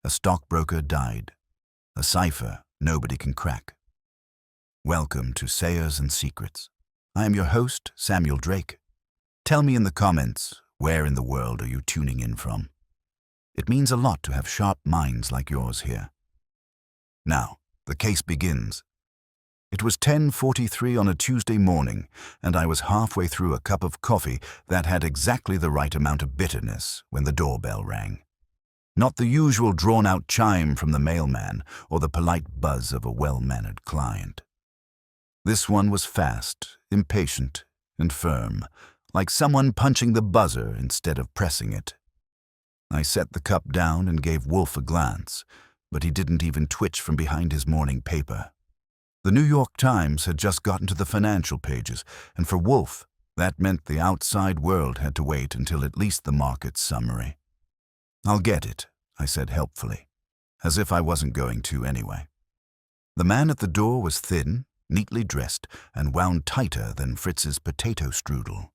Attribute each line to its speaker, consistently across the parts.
Speaker 1: A stockbroker died. A cipher nobody can crack. Welcome to Sayers and Secrets. I am your host, Samuel Drake. Tell me in the comments, where in the world are you tuning in from? It means a lot to have sharp minds like yours here. Now, the case begins. It was 10:43 on a Tuesday morning, and I was halfway through a cup of coffee that had exactly the right amount of bitterness when the doorbell rang. Not the usual drawn-out chime from the mailman or the polite buzz of a well-mannered client. This one was fast, impatient, and firm, like someone punching the buzzer instead of pressing it. I set the cup down and gave Wolfe a glance, but he didn't even twitch from behind his morning paper. The New York Times had just gotten to the financial pages, and for Wolfe, that meant the outside world had to wait until at least the market summary. "I'll get it," I said helpfully, as if I wasn't going to anyway. The man at the door was thin, neatly dressed, and wound tighter than Fritz's potato strudel.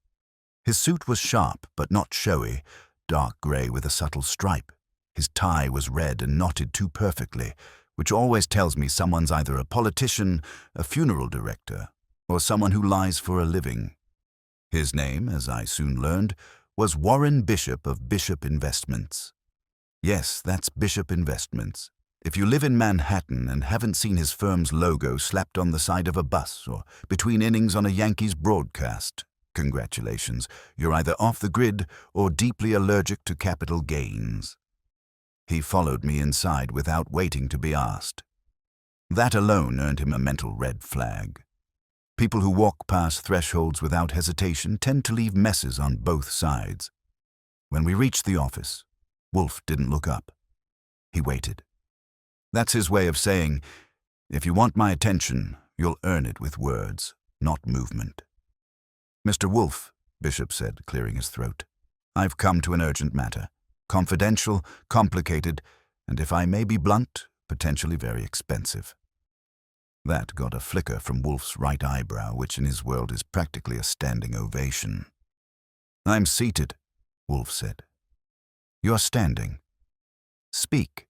Speaker 1: His suit was sharp but not showy, dark gray with a subtle stripe. His tie was red and knotted too perfectly, which always tells me someone's either a politician, a funeral director, or someone who lies for a living. His name, as I soon learned, was Warren Bishop of Bishop Investments. Yes, that's Bishop Investments. If you live in Manhattan and haven't seen his firm's logo slapped on the side of a bus or between innings on a Yankees broadcast, congratulations, you're either off the grid or deeply allergic to capital gains. He followed me inside without waiting to be asked. That alone earned him a mental red flag. People who walk past thresholds without hesitation tend to leave messes on both sides. When we reached the office, Wolfe didn't look up. He waited. That's his way of saying, if you want my attention, you'll earn it with words, not movement. "Mr. Wolfe," Bishop said, clearing his throat, "I've come to an urgent matter. Confidential, complicated, and if I may be blunt, potentially very expensive." That got a flicker from Wolfe's right eyebrow, which in his world is practically a standing ovation. "I'm seated," Wolfe said. "You're standing. Speak."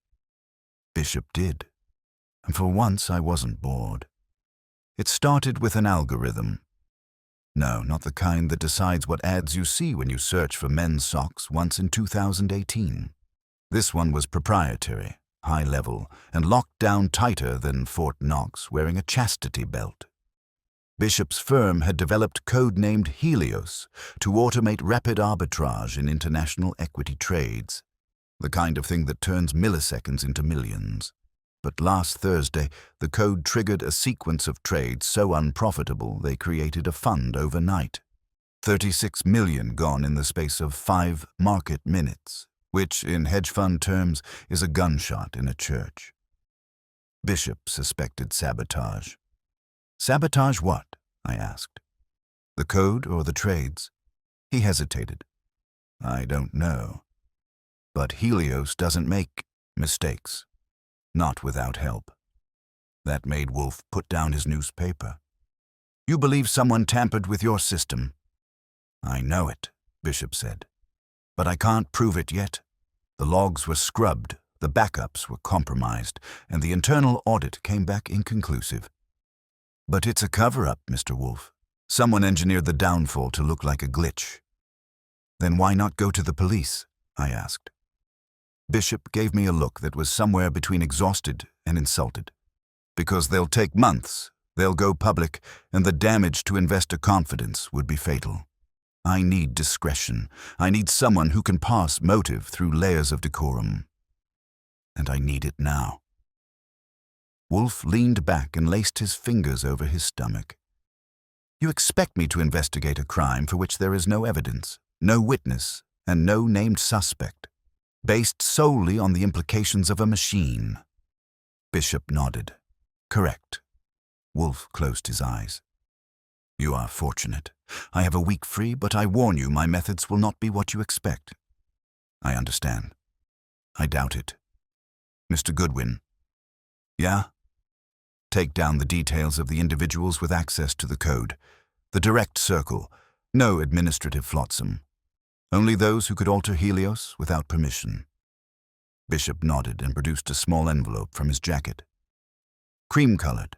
Speaker 1: Bishop did, and for once I wasn't bored. It started with an algorithm. No, not the kind that decides what ads you see when you search for men's socks once in 2018. This one was proprietary, high level, and locked down tighter than Fort Knox wearing a chastity belt. Bishop's firm had developed code named Helios to automate rapid arbitrage in international equity trades, the kind of thing that turns milliseconds into millions. But last Thursday, the code triggered a sequence of trades so unprofitable they created a fund overnight. 36 million gone in the space of 5 market minutes, which, in hedge fund terms, is a gunshot in a church. Bishop suspected sabotage. "Sabotage what?" I asked. "The code or the trades?" He hesitated. "I don't know. But Helios doesn't make mistakes. Not without help." That made Wolfe put down his newspaper. "You believe someone tampered with your system?" "I know it," Bishop said. "But I can't prove it yet. The logs were scrubbed, the backups were compromised, and the internal audit came back inconclusive." "But it's a cover-up, Mr. Wolfe. Someone engineered the downfall to look like a glitch." "Then why not go to the police?" I asked. Bishop gave me a look that was somewhere between exhausted and insulted. "Because they'll take months, they'll go public, and the damage to investor confidence would be fatal. I need discretion. I need someone who can parse motive through layers of decorum. And I need it now." Wolfe leaned back and laced his fingers over his stomach. "You expect me to investigate a crime for which there is no evidence, no witness, and no named suspect, based solely on the implications of a machine?" Bishop nodded. "Correct." Wolfe closed his eyes. "You are fortunate. I have a week free, but I warn you my methods will not be what you expect." "I understand." "I doubt it." "Mr. Goodwin." "Yeah?" "Take down the details of the individuals with access to the code. The direct circle. No administrative flotsam. Only those who could alter Helios without permission." Bishop nodded and produced a small envelope from his jacket. Cream-colored.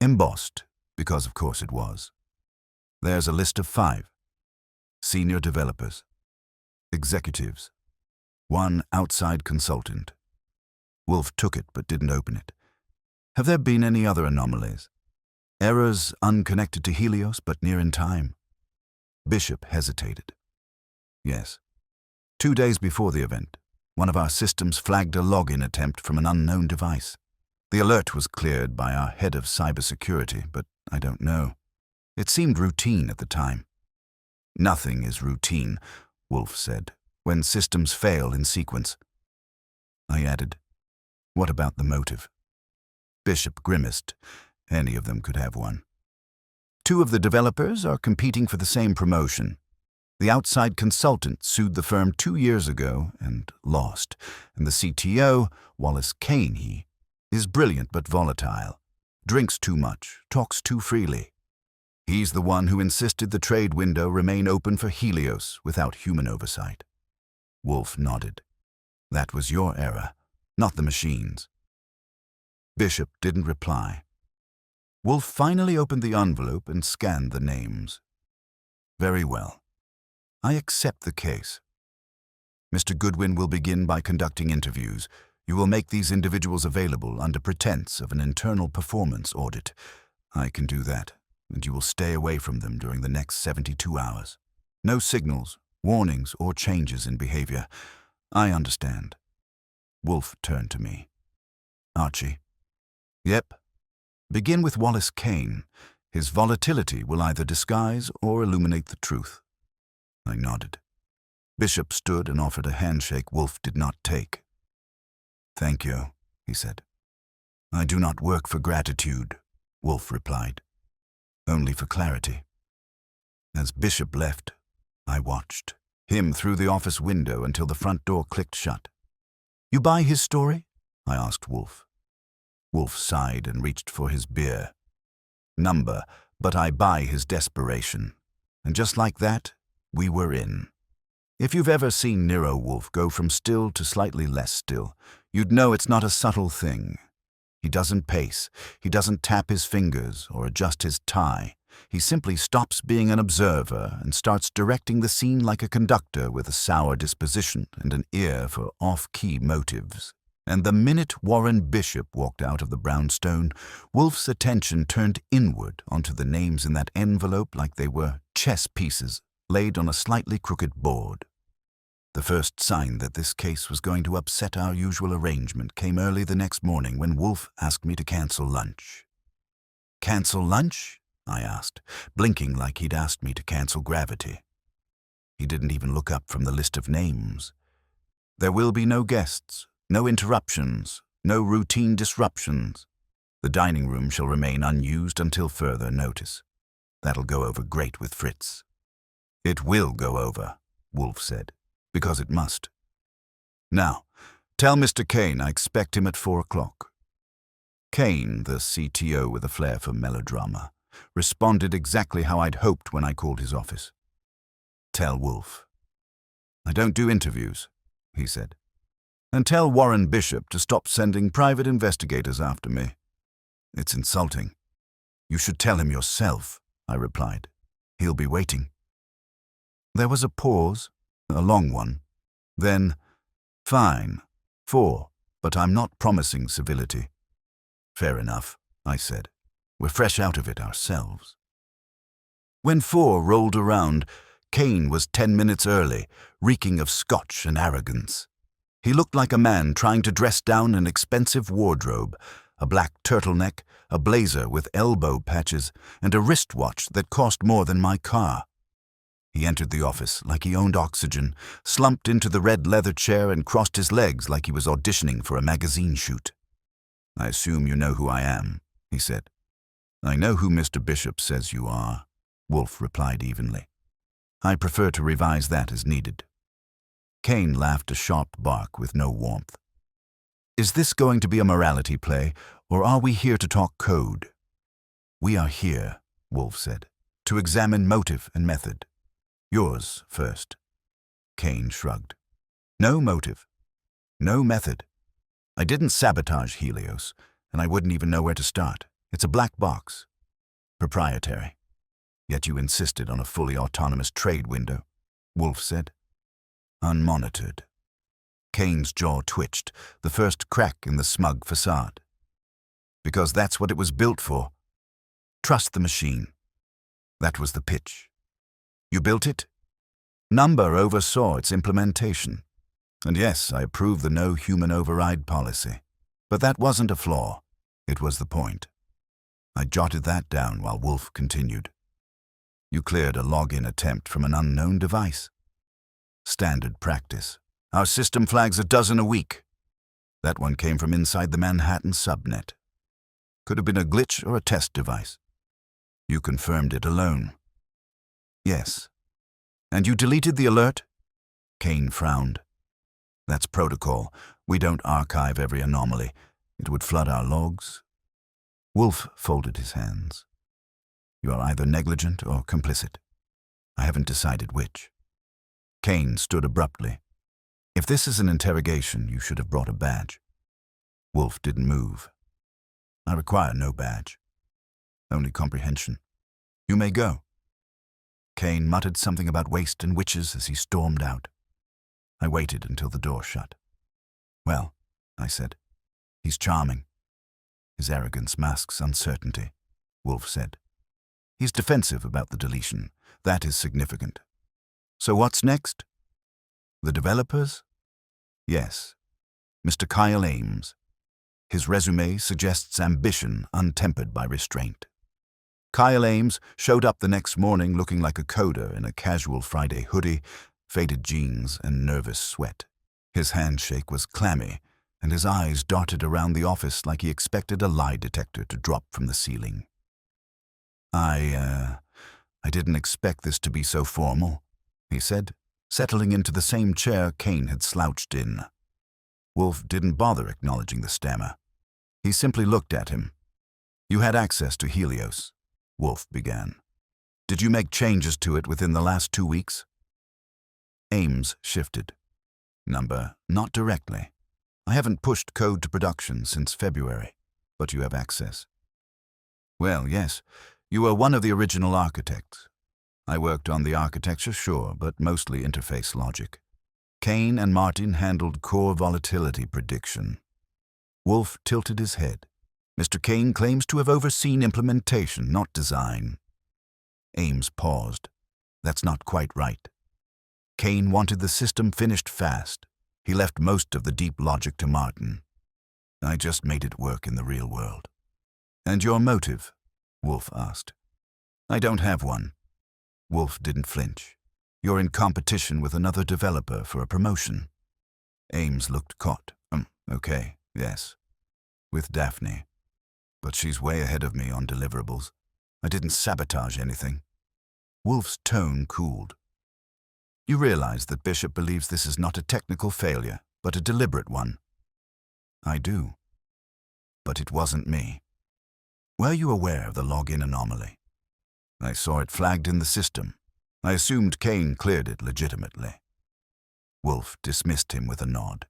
Speaker 1: Embossed, because of course it was. There's a list of 5. Senior developers. Executives. 1 outside consultant. Wolfe took it but didn't open it. Have there been any other anomalies? Errors unconnected to Helios but near in time? Bishop hesitated. Yes. 2 days before the event, one of our systems flagged a login attempt from an unknown device. The alert was cleared by our head of cybersecurity, but I don't know. It seemed routine at the time. Nothing is routine, Wolfe said, when systems fail in sequence. I added, what about the motive? Bishop grimaced. Any of them could have one. 2 of the developers are competing for the same promotion. The outside consultant sued the firm 2 years ago and lost, and the CTO, Wallace Kane, is brilliant but volatile, drinks too much, talks too freely. He's the one who insisted the trade window remain open for Helios without human oversight. Wolfe nodded. That was your error, not the machine's. Bishop didn't reply. Wolfe finally opened the envelope and scanned the names. Very well. I accept the case. Mr. Goodwin will begin by conducting interviews. You will make these individuals available under pretense of an internal performance audit. I can do that, and you will stay away from them during the next 72 hours. No signals, warnings, or changes in behavior. I understand. Wolfe turned to me. Archie. Yep. Begin with Wallace Kane. His volatility will either disguise or illuminate the truth. I nodded. Bishop stood and offered a handshake Wolfe did not take. Thank you, he said. I do not work for gratitude, Wolfe replied. Only for clarity. As Bishop left, I watched him through the office window until the front door clicked shut. You buy his story? I asked Wolfe. Wolfe sighed and reached for his beer. Number, but I buy his desperation. And just like that, we were in. If you've ever seen Nero Wolfe go from still to slightly less still, you'd know it's not a subtle thing. He doesn't pace, he doesn't tap his fingers or adjust his tie. He simply stops being an observer and starts directing the scene like a conductor with a sour disposition and an ear for off-key motives. And the minute Warren Bishop walked out of the brownstone, Wolfe's attention turned inward onto the names in that envelope like they were chess pieces laid on a slightly crooked board. The first sign that this case was going to upset our usual arrangement came early the next morning when Wolfe asked me to cancel lunch. Cancel lunch? I asked, blinking like he'd asked me to cancel gravity. He didn't even look up from the list of names. There will be no guests, no interruptions, no routine disruptions. The dining room shall remain unused until further notice. That'll go over great with Fritz. It will go over, Wolfe said, because it must. Now, tell Mr. Kane I expect him at 4 o'clock. Kane, the CTO with a flair for melodrama, responded exactly how I'd hoped when I called his office. Tell Wolfe. I don't do interviews, he said. And tell Warren Bishop to stop sending private investigators after me. It's insulting. You should tell him yourself, I replied. He'll be waiting. There was a pause, a long one. Then, fine, 4, but I'm not promising civility. Fair enough, I said. We're fresh out of it ourselves. When 4 rolled around, Kane was 10 minutes early, reeking of scotch and arrogance. He looked like a man trying to dress down an expensive wardrobe, a black turtleneck, a blazer with elbow patches, and a wristwatch that cost more than my car. He entered the office like he owned oxygen, slumped into the red leather chair and crossed his legs like he was auditioning for a magazine shoot. I assume you know who I am, he said. I know who Mr. Bishop says you are, Wolfe replied evenly. I prefer to revise that as needed. Kane laughed a sharp bark with no warmth. Is this going to be a morality play, or are we here to talk code? We are here, Wolfe said, to examine motive and method. Yours first. Kane shrugged. No motive. No method. I didn't sabotage Helios, and I wouldn't even know where to start. It's a black box. Proprietary. Yet you insisted on a fully autonomous trade window, Wolfe said. Unmonitored. Kane's jaw twitched, the first crack in the smug facade. Because that's what it was built for. Trust the machine. That was the pitch. You built it? Number oversaw its implementation. And yes, I approve the no human override policy. But that wasn't a flaw. It was the point. I jotted that down while Wolfe continued. You cleared a login attempt from an unknown device. Standard practice. Our system flags a dozen a week. That one came from inside the Manhattan subnet. Could have been a glitch or a test device. You confirmed it alone. Yes. And you deleted the alert? Kane frowned. That's protocol. We don't archive every anomaly. It would flood our logs. Wolfe folded his hands. You are either negligent or complicit. I haven't decided which. Kane stood abruptly. If this is an interrogation, you should have brought a badge. Wolfe didn't move. I require no badge. Only comprehension. You may go. Kane muttered something about waste and witches as he stormed out. I waited until the door shut. Well, I said, he's charming. His arrogance masks uncertainty, Wolfe said. He's defensive about the deletion. That is significant. So what's next? The developers? Yes. Mr. Kyle Ames. His resume suggests ambition untempered by restraint. Kyle Ames showed up the next morning looking like a coder in a casual Friday hoodie, faded jeans, and nervous sweat. His handshake was clammy, and his eyes darted around the office like he expected a lie detector to drop from the ceiling. I didn't expect this to be so formal, he said, settling into the same chair Kane had slouched in. Wolfe didn't bother acknowledging the stammer. He simply looked at him. You had access to Helios, Wolfe began. Did you make changes to it within the last 2 weeks? Ames shifted. Number, not directly. I haven't pushed code to production since February, but you have access. Well, yes, you were one of the original architects. I worked on the architecture, sure, but mostly interface logic. Kane and Martin handled core volatility prediction. Wolfe tilted his head. Mr. Kane claims to have overseen implementation, not design. Ames paused. That's not quite right. Kane wanted the system finished fast. He left most of the deep logic to Martin. I just made it work in the real world. And your motive? Wolfe asked. I don't have one. Wolfe didn't flinch. You're in competition with another developer for a promotion. Ames looked caught. Okay, yes. With Daphne. But she's way ahead of me on deliverables. I didn't sabotage anything. Wolfe's tone cooled. You realize that Bishop believes this is not a technical failure, but a deliberate one. I do. But it wasn't me. Were you aware of the login anomaly? I saw it flagged in the system. I assumed Kane cleared it legitimately. Wolfe dismissed him with a nod.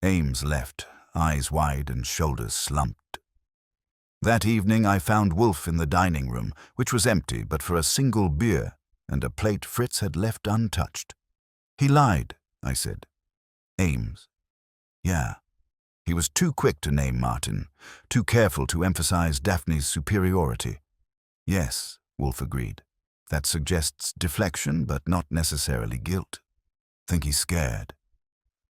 Speaker 1: Ames left, eyes wide and shoulders slumped. That evening I found Wolfe in the dining room, which was empty but for a single beer and a plate Fritz had left untouched. He lied, I said. Ames. Yeah. He was too quick to name Martin, too careful to emphasize Daphne's superiority. Yes, Wolfe agreed. That suggests deflection, but not necessarily guilt. Think he's scared.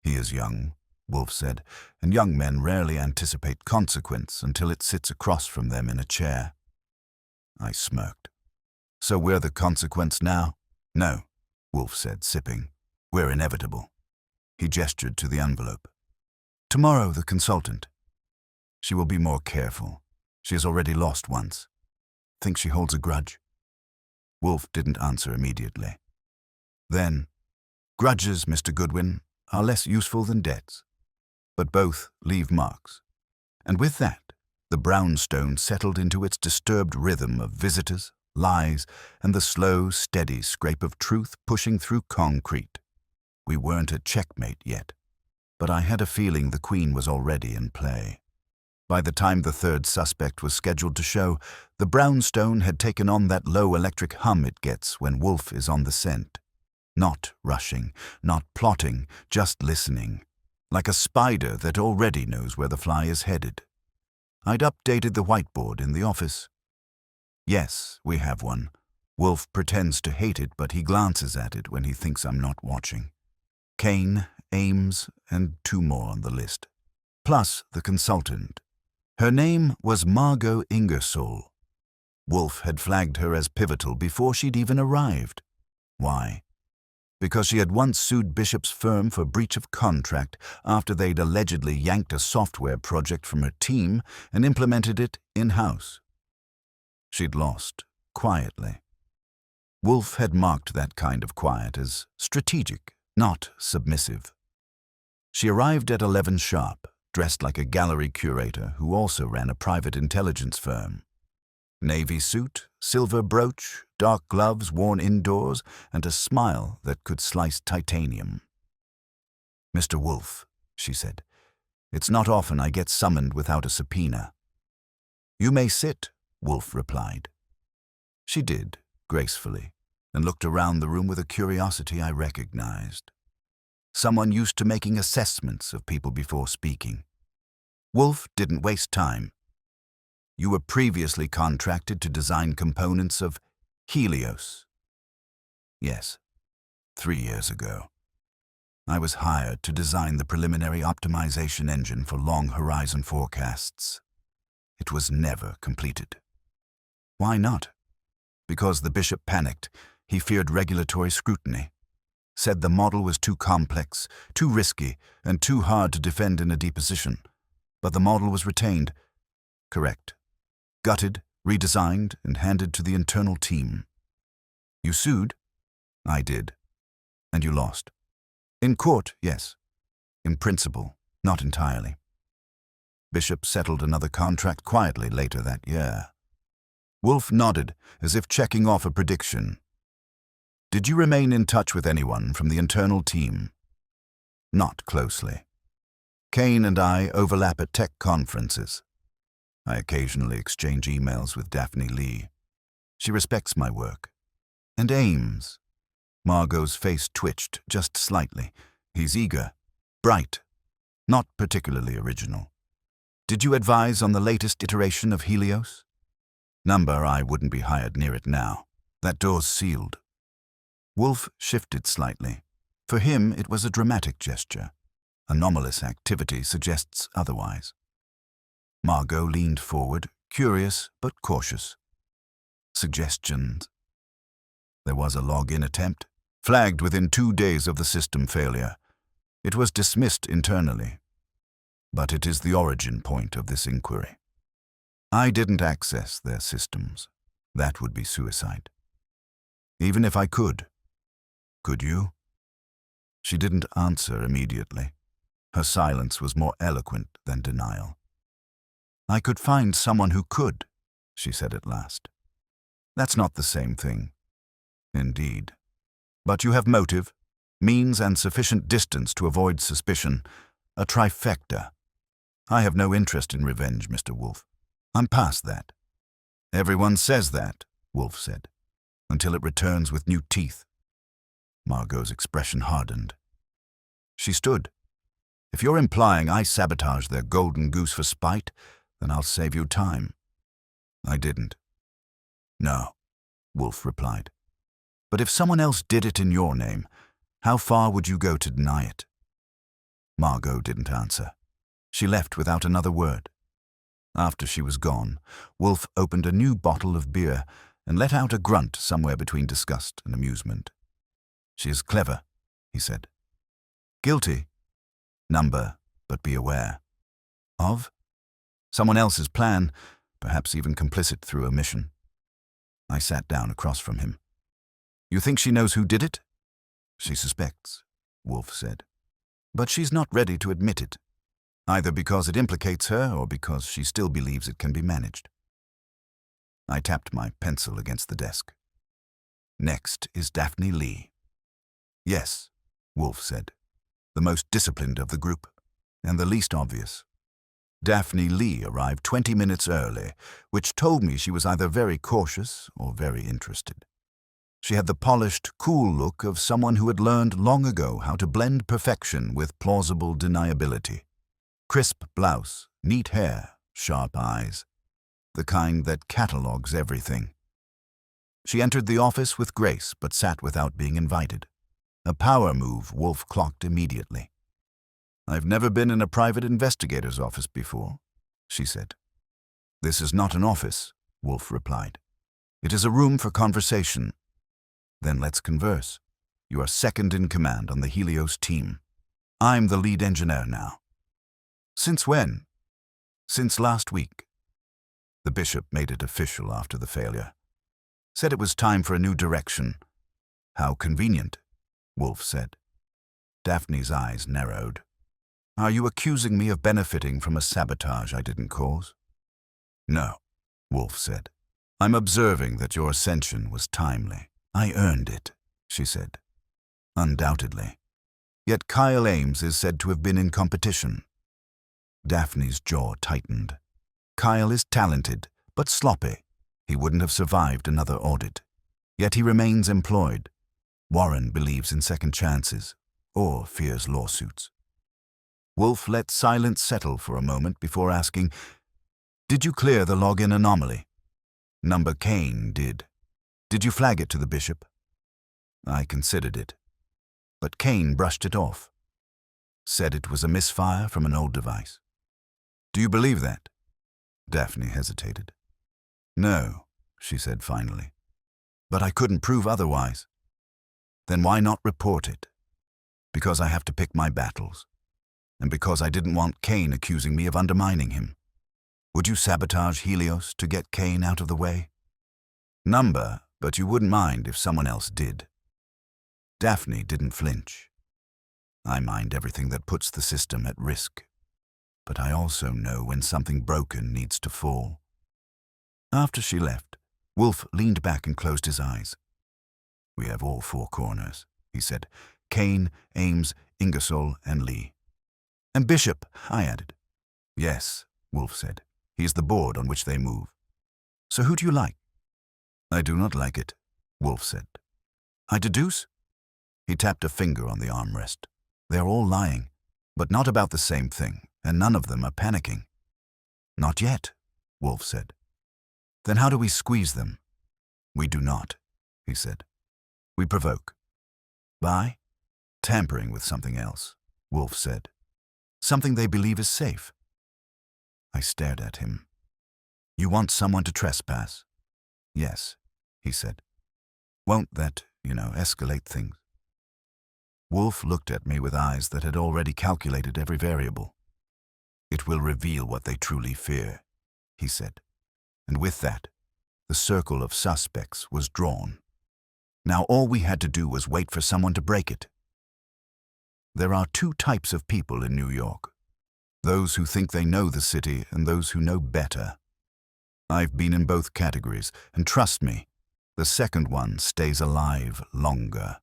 Speaker 1: He is young, Wolfe said, and young men rarely anticipate consequence until it sits across from them in a chair. I smirked. So we're the consequence now? No, Wolfe said, sipping. We're inevitable. He gestured to the envelope. Tomorrow, the consultant. She will be more careful. She has already lost once. Think she holds a grudge? Wolfe didn't answer immediately. Then, grudges, Mr. Goodwin, are less useful than debts. But both leave marks. And with that, the brownstone settled into its disturbed rhythm of visitors, lies, and the slow, steady scrape of truth pushing through concrete. We weren't at checkmate yet. but I had a feeling the Queen was already in play. By the time the third suspect was scheduled to show, the brownstone had taken on that low electric hum it gets when Wolfe is on the scent. Not rushing, not plotting, just listening, like a spider that already knows where the fly is headed. I'd updated the whiteboard in the office. Yes, we have one. Wolfe pretends to hate it, but he glances at it when he thinks I'm not watching. Kane, Ames, and 2 more on the list. Plus the consultant. Her name was Margot Ingersoll. Wolfe had flagged her as pivotal before she'd even arrived. Why? Because she had once sued Bishop's firm for breach of contract after they'd allegedly yanked a software project from her team and implemented it in-house. She'd lost, quietly. Wolfe had marked that kind of quiet as strategic, not submissive. She arrived at 11 sharp, dressed like a gallery curator who also ran a private intelligence firm. Navy suit, silver brooch, dark gloves worn indoors, and a smile that could slice titanium. "Mr. Wolfe," she said, "it's not often I get summoned without a subpoena." "You may sit," Wolfe replied. She did, gracefully, and looked around the room with a curiosity I recognized. Someone used to making assessments of people before speaking. Wolfe didn't waste time. "You were previously contracted to design components of Helios." "Yes, 3 years ago. I was hired to design the preliminary optimization engine for long-horizon forecasts. It was never completed." "Why not?" "Because the bishop panicked. He feared regulatory scrutiny. Said the model was too complex, too risky, and too hard to defend in a deposition. But the model was retained." "Correct. Gutted, redesigned, and handed to the internal team." "You sued?" "I did." "And you lost?" "In court, yes. In principle, not entirely." Bishop settled another contract quietly later that year. Wolfe nodded, as if checking off a prediction. "Did you remain in touch with anyone from the internal team?" "Not closely. Kane and I overlap at tech conferences. I occasionally exchange emails with Daphne Lee. She respects my work. And Ames." Margot's face twitched just slightly. "He's eager, bright, not particularly original." "Did you advise on the latest iteration of Helios?" "Number, I wouldn't be hired near it now. That door's sealed." Wolfe shifted slightly. For him, it was a dramatic gesture. Anomalous activity suggests otherwise. Margot leaned forward, curious but cautious. "Suggestions?" "There was a login attempt, flagged within 2 days of the system failure. It was dismissed internally. But it is the origin point of this inquiry. I didn't access their systems. That would be suicide. Even if I could. Could you?" She didn't answer immediately. Her silence was more eloquent than denial. "I could find someone who could," she said at last. "That's not the same thing." "Indeed. But you have motive, means, and sufficient distance to avoid suspicion. A trifecta. I have no interest in revenge, Mr. Wolfe. I'm past that." "Everyone says that," Wolfe said, "until it returns with new teeth." Margot's expression hardened. She stood. "If you're implying I sabotaged their golden goose for spite, then I'll save you time." "I didn't." "No," Wolfe replied. "But if someone else did it in your name, how far would you go to deny it?" Margot didn't answer. She left without another word. After she was gone, Wolfe opened a new bottle of beer and let out a grunt somewhere between disgust and amusement. "She is clever," he said. "Guilty? Number, but be aware." "Of?" "Someone else's plan, perhaps even complicit through omission." I sat down across from him. "You think she knows who did it?" "She suspects," Wolfe said. "But she's not ready to admit it, either because it implicates her or because she still believes it can be managed." I tapped my pencil against the desk. "Next is Daphne Lee." "Yes," Wolfe said, "the most disciplined of the group." and the least obvious. Daphne Lee arrived 20 minutes early, which told me she was either very cautious or very interested. She had the polished, cool look of someone who had learned long ago how to blend perfection with plausible deniability. Crisp blouse, neat hair, sharp eyes. The kind that catalogues everything. She entered the office with grace, but sat without being invited. A power move Wolfe clocked immediately. "I've never been in a private investigator's office before," she said. "This is not an office," Wolfe replied. "It is a room for conversation." "Then let's converse. You are second in command on the Helios team. I'm the lead engineer now." "Since when?" "Since last week." The bishop made it official after the failure. Said it was time for a new direction. "How convenient," Wolfe said. Daphne's eyes narrowed. "Are you accusing me of benefiting from a sabotage I didn't cause?" "No," Wolfe said. "I'm observing that your ascension was timely." "I earned it," she said. "Undoubtedly. Yet Kyle Ames is said to have been in competition." Daphne's jaw tightened. "Kyle is talented, but sloppy. He wouldn't have survived another audit. Yet he remains employed. Warren believes in second chances, or fears lawsuits." Wolfe let silence settle for a moment before asking, "Did you clear the login anomaly?" "Number Kane did." "Did you flag it to the bishop?" "I considered it. But Kane brushed it off. Said it was a misfire from an old device." "Do you believe that?" Daphne hesitated. "No," she said finally. "But I couldn't prove otherwise." "Then why not report it?" "Because I have to pick my battles. And because I didn't want Kane accusing me of undermining him. Would you sabotage Helios to get Kane out of the way?" "Number, but you wouldn't mind if someone else did." Daphne didn't flinch. "I mind everything that puts the system at risk. But I also know when something broken needs to fall." After she left, Wolfe leaned back and closed his eyes. "We have all four corners," he said. "Kane, Ames, Ingersoll, and Lee." "And Bishop," I added. "Yes," Wolfe said. "He is the board on which they move." "So who do you like?" "I do not like it," Wolfe said. "I deduce?" He tapped a finger on the armrest. "They are all lying, but not about the same thing, and none of them are panicking." "Not yet," Wolfe said. "Then how do we squeeze them?" "We do not," he said. "We provoke." "By?" "Tampering with something else," Wolfe said. "Something they believe is safe." I stared at him. "You want someone to trespass?" "Yes," he said. "Won't that, escalate things?" Wolfe looked at me with eyes that had already calculated every variable. "It will reveal what they truly fear," he said. And with that, the circle of suspects was drawn. Now all we had to do was wait for someone to break it. There are two types of people in New York. Those who think they know the city and those who know better. I've been in both categories, and trust me, the second one stays alive longer.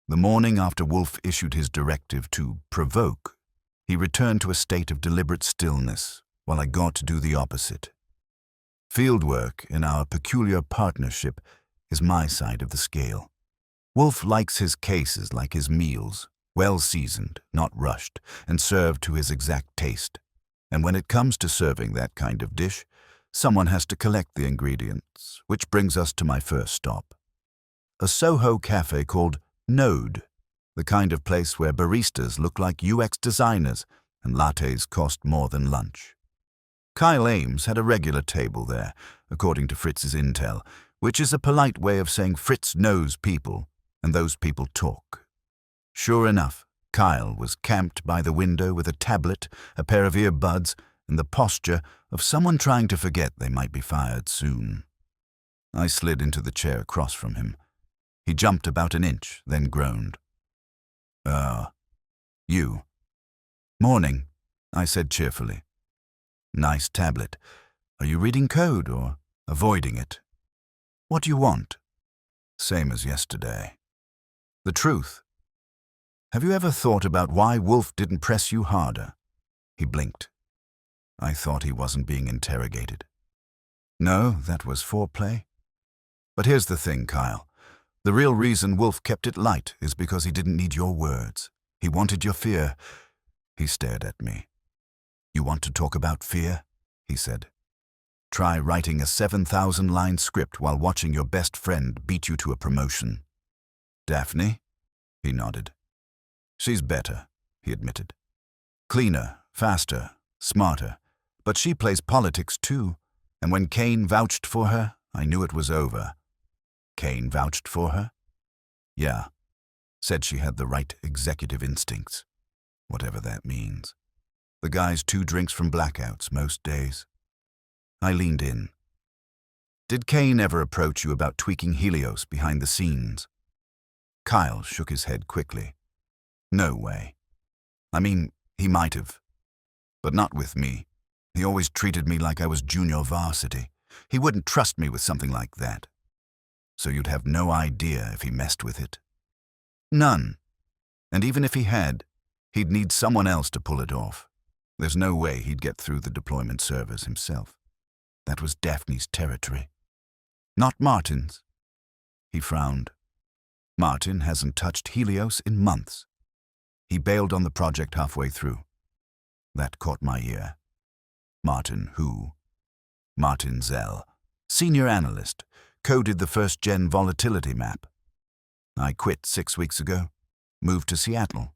Speaker 1: The morning after Wolfe issued his directive to provoke, he returned to a state of deliberate stillness, while I got to do the opposite. Fieldwork in our peculiar partnership is my side of the scale. Wolfe likes his cases like his meals, well-seasoned, not rushed, and served to his exact taste. And when it comes to serving that kind of dish, someone has to collect the ingredients, which brings us to my first stop. A Soho cafe called Node, the kind of place where baristas look like UX designers and lattes cost more than lunch. Kyle Ames had a regular table there, according to Fritz's intel, which is a polite way of saying Fritz knows people, and those people talk. Sure enough, Kyle was camped by the window with a tablet, a pair of earbuds, and the posture of someone trying to forget they might be fired soon. I slid into the chair across from him. He jumped about an inch, then groaned. You." "Morning," I said cheerfully. "Nice tablet. Are you reading code or avoiding it?" "What do you want?" "Same as yesterday." "The truth?" Have you ever thought about why Wolfe didn't press you harder? He blinked. I thought he wasn't being interrogated. No, that was foreplay. But here's the thing, Kyle. The real reason Wolfe kept it light is because he didn't need your words. He wanted your fear. He stared at me. You want to talk about fear? He said. Try writing a 7,000-line script while watching your best friend beat you to a promotion. Daphne? He nodded. She's better, he admitted. Cleaner, faster, smarter. But she plays politics too. And when Kane vouched for her, I knew it was over. Kane vouched for her? Yeah. Said she had the right executive instincts. Whatever that means. The guy's 2 drinks from blackouts most days. I leaned in. Did Kane ever approach you about tweaking Helios behind the scenes? Kyle shook his head quickly. No way. I mean, he might have. But not with me. He always treated me like I was junior varsity. He wouldn't trust me with something like that. So you'd have no idea if he messed with it? None. And even if he had, he'd need someone else to pull it off. There's no way he'd get through the deployment servers himself. That was Daphne's territory. Not Martin's. He frowned. Martin hasn't touched Helios in months. He bailed on the project halfway through. That caught my ear. Martin who? Martin Zell, senior analyst, coded the first-gen volatility map. I quit 6 weeks ago, moved to Seattle.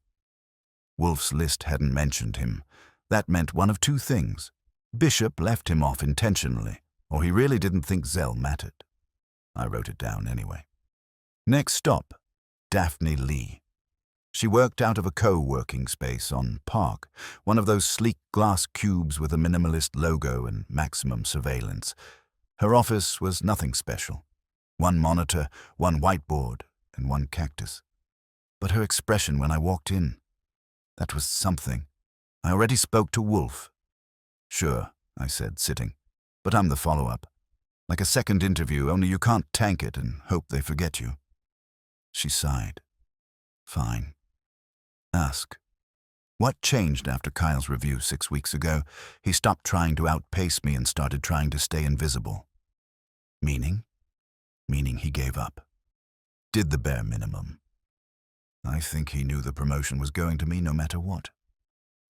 Speaker 1: Wolfe's list hadn't mentioned him. That meant one of 2 things. Bishop left him off intentionally, or he really didn't think Zell mattered. I wrote it down anyway. Next stop, Daphne Lee. She worked out of a co-working space on Park, one of those sleek glass cubes with a minimalist logo and maximum surveillance. Her office was nothing special. 1 monitor, 1 whiteboard, and 1 cactus. But her expression when I walked in, that was something. I already spoke to Wolfe. Sure, I said, sitting. But I'm the follow-up. Like a second interview, only you can't tank it and hope they forget you. She sighed. Fine. Ask. What changed after Kyle's review 6 weeks ago? He stopped trying to outpace me and started trying to stay invisible. Meaning? Meaning he gave up. Did the bare minimum. I think he knew the promotion was going to me no matter what.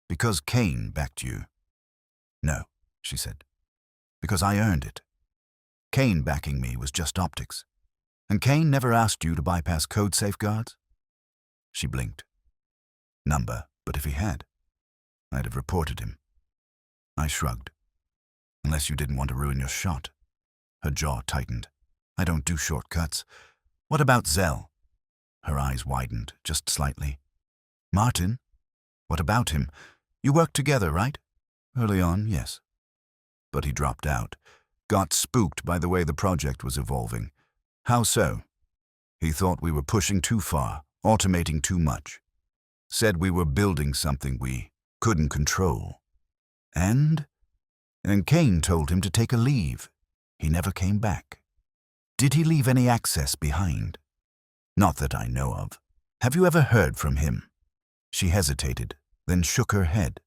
Speaker 1: Because Kane backed you. No, she said. Because I earned it. Kane backing me was just optics. And Kane never asked you to bypass code safeguards? She blinked. Number, but if he had, I'd have reported him. I shrugged. Unless you didn't want to ruin your shot. Her jaw tightened. I don't do shortcuts. What about Zell? Her eyes widened, just slightly. Martin? What about him? You worked together, right? Early on, yes. But he dropped out. Got spooked by the way the project was evolving. How so? He thought we were pushing too far, automating too much. Said we were building something we couldn't control. And Kane told him to take a leave. He never came back. Did he leave any access behind? Not that I know of. Have you ever heard from him? She hesitated, then shook her head.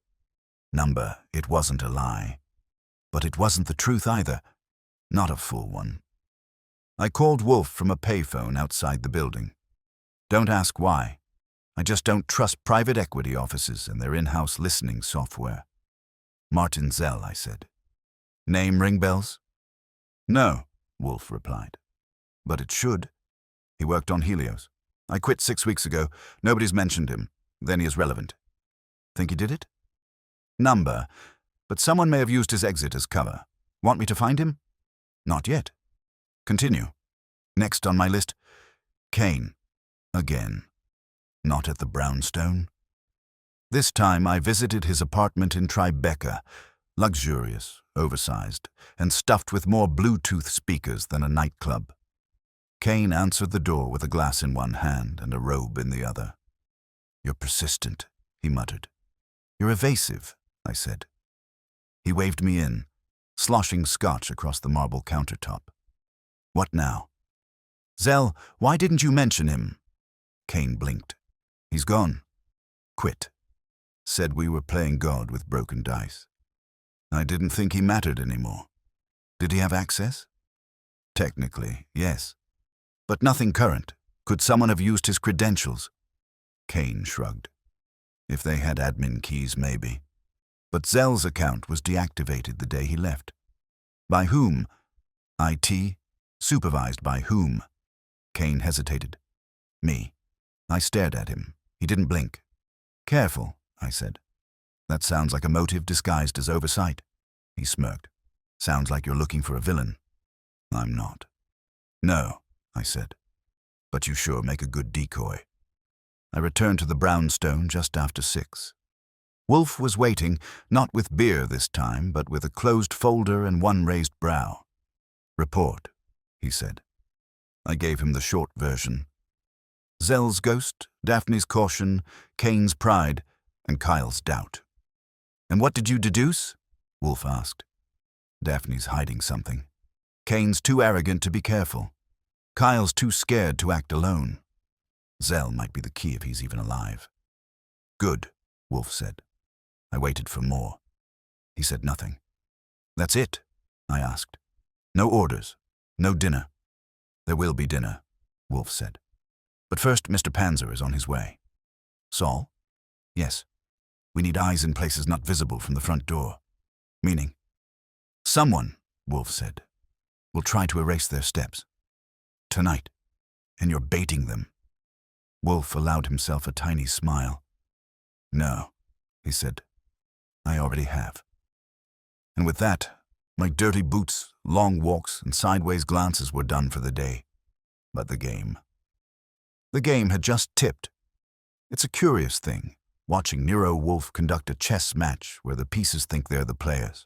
Speaker 1: Number, it wasn't a lie. But it wasn't the truth either. Not a full one. I called Wolfe from a payphone outside the building. Don't ask why. I just don't trust private equity offices and their in-house listening software. Martin Zell, I said. Name ring bells? No, Wolfe replied. But it should. He worked on Helios. I quit 6 weeks ago. Nobody's mentioned him. Then he is relevant. Think he did it? Number, but someone may have used his exit as cover. Want me to find him? Not yet. Continue. Next on my list, Kane. Again. Not at the brownstone. This time I visited his apartment in Tribeca, luxurious, oversized, and stuffed with more Bluetooth speakers than a nightclub. Kane answered the door with a glass in one hand and a robe in the other. You're persistent, he muttered. You're evasive, I said. He waved me in, sloshing scotch across the marble countertop. What now? Zell, why didn't you mention him? Kane blinked. He's gone. Quit. Said we were playing God with broken dice. I didn't think he mattered anymore. Did he have access? Technically, yes. But nothing current. Could someone have used his credentials? Kane shrugged. If they had admin keys, maybe. But Zell's account was deactivated the day he left. By whom? IT? Supervised by whom? Kane hesitated. Me. I stared at him. He didn't blink. Careful, I said. That sounds like a motive disguised as oversight. He smirked. Sounds like you're looking for a villain. I'm not. No, I said. But you sure make a good decoy. I returned to the brownstone just after 6. Wolfe was waiting, not with beer this time, but with a closed folder and one raised brow. Report, he said. I gave him the short version. Zell's ghost, Daphne's caution, Kane's pride, and Kyle's doubt. And what did you deduce? Wolfe asked. Daphne's hiding something. Kane's too arrogant to be careful. Kyle's too scared to act alone. Zell might be the key if he's even alive. Good, Wolfe said. I waited for more. He said nothing. That's it? I asked. No orders. No dinner. There will be dinner, Wolfe said. But first, Mr. Panzer is on his way. Saul? Yes. We need eyes in places not visible from the front door. Meaning? Someone, Wolfe said, will try to erase their steps. Tonight. And you're baiting them. Wolfe allowed himself a tiny smile. No, he said. I already have. And with that, my dirty boots, long walks, and sideways glances were done for the day. But the game. The game had just tipped. It's a curious thing, watching Nero Wolfe conduct a chess match where the pieces think they're the players.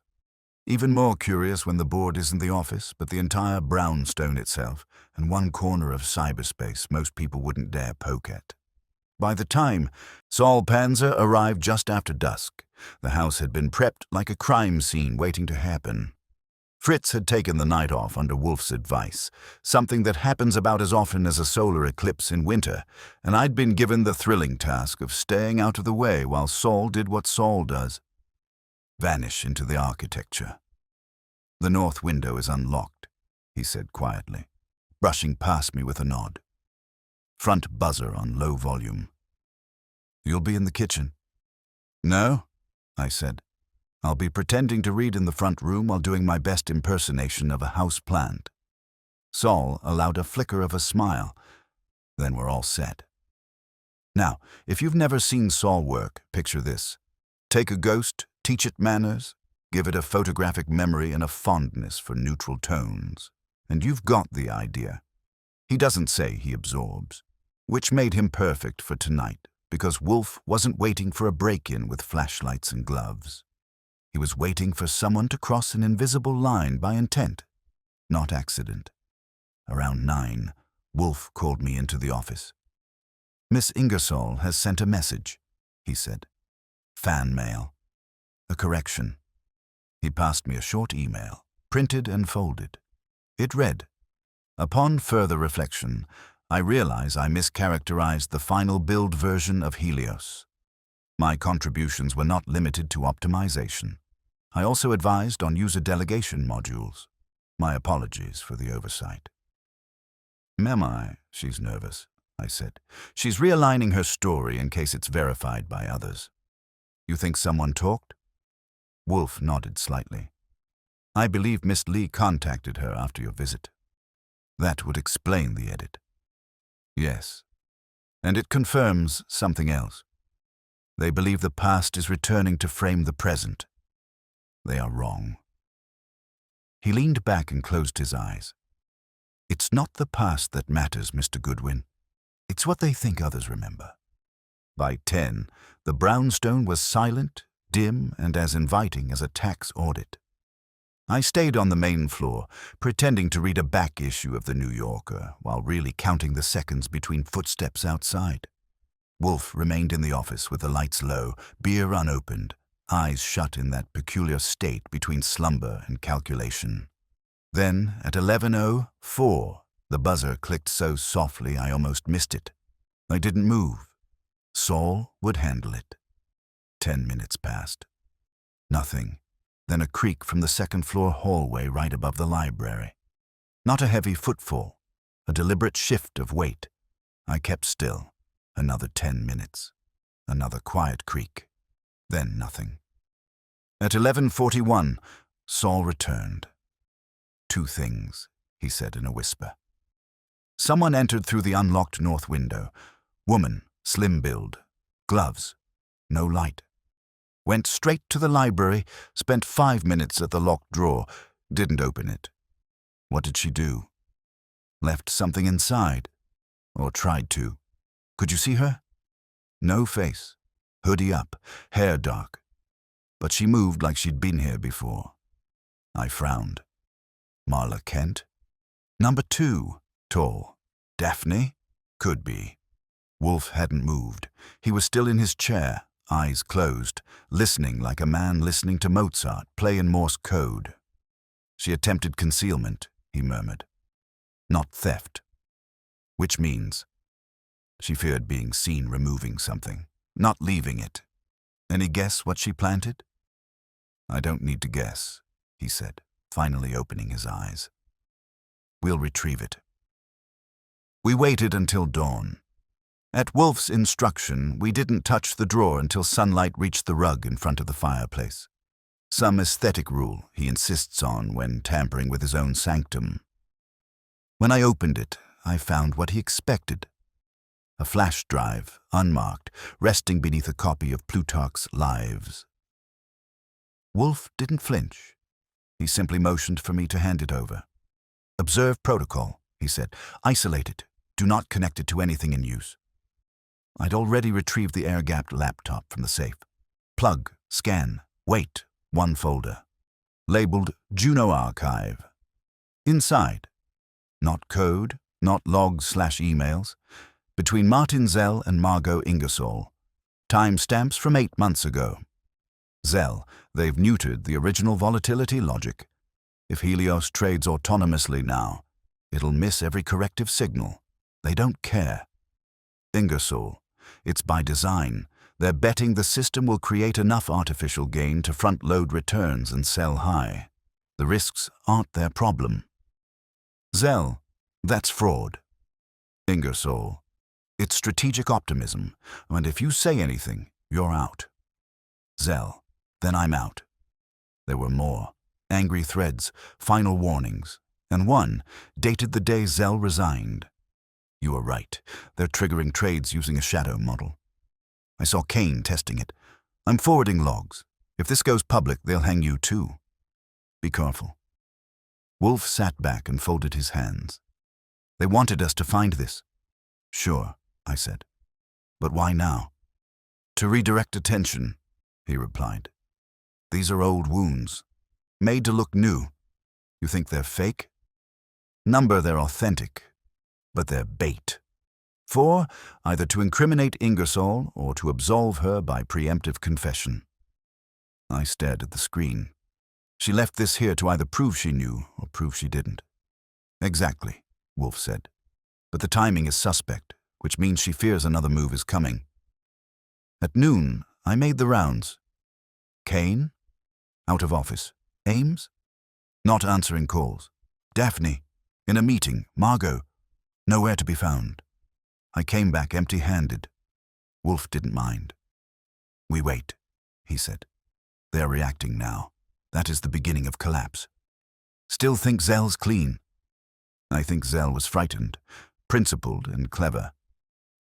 Speaker 1: Even more curious when the board isn't the office, but the entire brownstone itself, and one corner of cyberspace most people wouldn't dare poke at. By the time Saul Panzer arrived just after dusk, the house had been prepped like a crime scene waiting to happen. Fritz had taken the night off under Wolfe's advice, something that happens about as often as a solar eclipse in winter, and I'd been given the thrilling task of staying out of the way while Saul did what Saul does. Vanish into the architecture. The north window is unlocked, he said quietly, brushing past me with a nod. Front buzzer on low volume. You'll be in the kitchen. No, I said. I'll be pretending to read in the front room while doing my best impersonation of a house plant. Saul allowed a flicker of a smile. Then we're all set. Now, if you've never seen Saul work, picture this. Take a ghost, teach it manners, give it a photographic memory and a fondness for neutral tones, and you've got the idea. He doesn't say, he absorbs, which made him perfect for tonight, because Wolfe wasn't waiting for a break-in with flashlights and gloves. He was waiting for someone to cross an invisible line by intent, not accident. Around 9, Wolfe called me into the office. Miss Ingersoll has sent a message, he said. Fan mail. A correction. He passed me a short email, printed and folded. It read, Upon further reflection, I realize I mischaracterized the final build version of Helios. My contributions were not limited to optimization. I also advised on user delegation modules. My apologies for the oversight. Am I? She's nervous, I said. She's realigning her story in case it's verified by others. You think someone talked? Wolfe nodded slightly. I believe Miss Lee contacted her after your visit. That would explain the edit. Yes. And it confirms something else. They believe the past is returning to frame the present. They are wrong. He leaned back and closed his eyes. It's not the past that matters, Mr. Goodwin. It's what they think others remember. By 10, the brownstone was silent, dim, and as inviting as a tax audit. I stayed on the main floor, pretending to read a back issue of the New Yorker, while really counting the seconds between footsteps outside. Wolfe remained in the office with the lights low, beer unopened, eyes shut in that peculiar state between slumber and calculation. Then, at 11:04, the buzzer clicked so softly I almost missed it. I didn't move. Saul would handle it. 10 minutes passed. Nothing. Then a creak from the second-floor hallway right above the library. Not a heavy footfall, a deliberate shift of weight. I kept still. Another 10 minutes. Another quiet creak. Then nothing. At 11:41, Saul returned. 2 things, he said in a whisper. Someone entered through the unlocked north window. Woman, slim build, gloves, no light. Went straight to the library, spent 5 minutes at the locked drawer, didn't open it. What did she do? Left something inside, or tried to. Could you see her? No face, hoodie up, hair dark. But she moved like she'd been here before. I frowned. Marla Kent? Number 2, tall. Daphne? Could be. Wolfe hadn't moved. He was still in his chair, eyes closed, listening like a man listening to Mozart play in Morse code. She attempted concealment, he murmured. Not theft. Which means she feared being seen removing something, not leaving it. Any guess what she planted? I don't need to guess, he said, finally opening his eyes. We'll retrieve it. We waited until dawn. At Wolfe's instruction, we didn't touch the drawer until sunlight reached the rug in front of the fireplace. Some aesthetic rule he insists on when tampering with his own sanctum. When I opened it, I found what he expected. A flash drive, unmarked, resting beneath a copy of Plutarch's Lives. Wolfe didn't flinch. He simply motioned for me to hand it over. Observe protocol, he said. Isolate it. Do not connect it to anything in use. I'd already retrieved the air-gapped laptop from the safe. Plug, scan, wait, 1 folder. Labeled Juno Archive. Inside. Not code, not logs/emails. Between Martin Zell and Margot Ingersoll. Timestamps from 8 months ago. Zell, they've neutered the original volatility logic. If Helios trades autonomously now, it'll miss every corrective signal. They don't care. Ingersoll, it's by design. They're betting the system will create enough artificial gain to front-load returns and sell high. The risks aren't their problem. Zell, that's fraud. Ingersoll, it's strategic optimism, and if you say anything, you're out. Zell, then I'm out. There were more. Angry threads, final warnings, and one dated the day Zell resigned. You were right. They're triggering trades using a shadow model. I saw Kane testing it. I'm forwarding logs. If this goes public, they'll hang you too. Be careful. Wolfe sat back and folded his hands. They wanted us to find this. Sure, I said. But why now? To redirect attention, he replied. These are old wounds, made to look new. You think they're fake? Number they're authentic, but they're bait. 4, either to incriminate Ingersoll or to absolve her by preemptive confession. I stared at the screen. She left this here to either prove she knew or prove she didn't. Exactly, Wolfe said. But the timing is suspect, which means she fears another move is coming. At noon, I made the rounds. Kane? Out of office. Ames? Not answering calls. Daphne? In a meeting. Margot? Nowhere to be found. I came back empty-handed. Wolfe didn't mind. We wait, he said. They're reacting now. That is the beginning of collapse. Still think Zell's clean. I think Zell was frightened, principled and clever.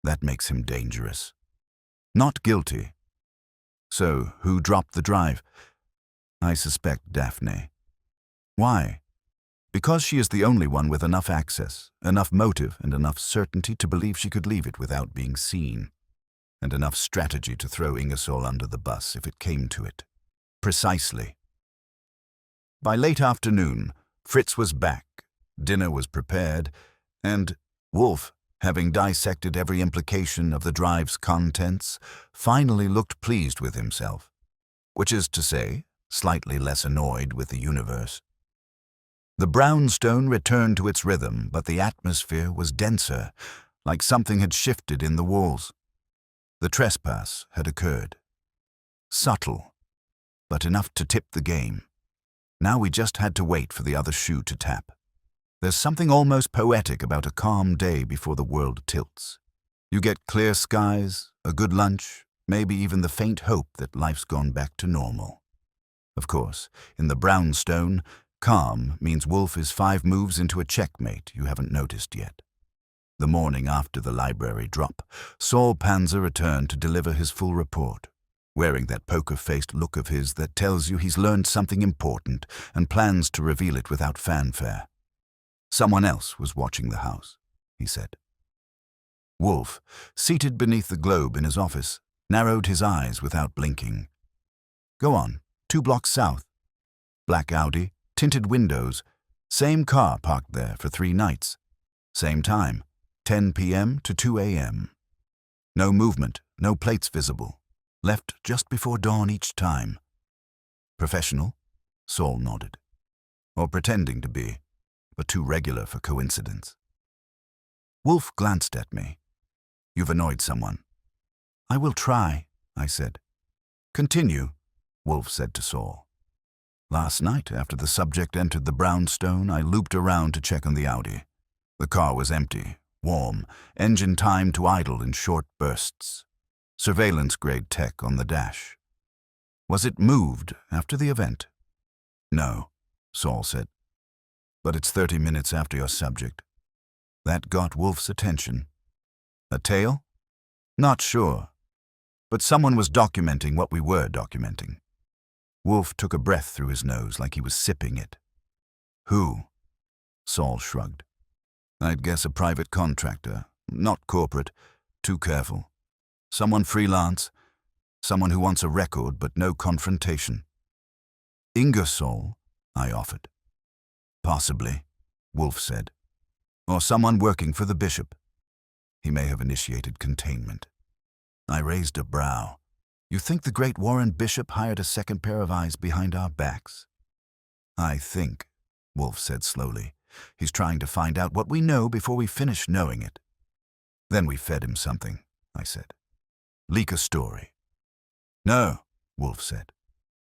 Speaker 1: That makes him dangerous. Not guilty. So, who dropped the drive? I suspect Daphne. Why? Because she is the only one with enough access, enough motive, and enough certainty to believe she could leave it without being seen, and enough strategy to throw Ingersoll under the bus if it came to it. Precisely. By late afternoon, Fritz was back, dinner was prepared, and Wolfe, having dissected every implication of the drive's contents, finally looked pleased with himself, which is to say, slightly less annoyed with the universe. The brownstone returned to its rhythm, but the atmosphere was denser, like something had shifted in the walls. The trespass had occurred. Subtle, but enough to tip the game. Now we just had to wait for the other shoe to tap. There's something almost poetic about a calm day before the world tilts. You get clear skies, a good lunch, maybe even the faint hope that life's gone back to normal. Of course, in the brownstone, calm means Wolfe is 5 moves into a checkmate you haven't noticed yet. The morning after the library drop, Saul Panzer returned to deliver his full report, wearing that poker-faced look of his that tells you he's learned something important and plans to reveal it without fanfare. Someone else was watching the house, he said. Wolfe, seated beneath the globe in his office, narrowed his eyes without blinking. Go on, 2 blocks south. Black Audi, tinted windows, same car parked there for 3 nights. Same time, 10 p.m. to 2 a.m. No movement, no plates visible. Left just before dawn each time. Professional? Saul nodded. Or pretending to be, but too regular for coincidence. Wolfe glanced at me. You've annoyed someone. I will try, I said. Continue, Wolfe said to Saul. Last night, after the subject entered the brownstone, I looped around to check on the Audi. The car was empty, warm, engine timed to idle in short bursts. Surveillance-grade tech on the dash. Was it moved after the event? No, Saul said. But it's 30 minutes after your subject. That got Wolfe's attention. A tail? Not sure. But someone was documenting what we were documenting. Wolfe took a breath through his nose like he was sipping it. Who? Saul shrugged. I'd guess a private contractor, not corporate, too careful. Someone freelance, someone who wants a record but no confrontation. Ingersoll, I offered. Possibly, Wolfe said. Or someone working for the bishop. He may have initiated containment. I raised a brow. You think the great Warren Bishop hired a second pair of eyes behind our backs? I think, Wolfe said slowly, he's trying to find out what we know before we finish knowing it. Then we fed him something, I said. Leak a story. No, Wolfe said.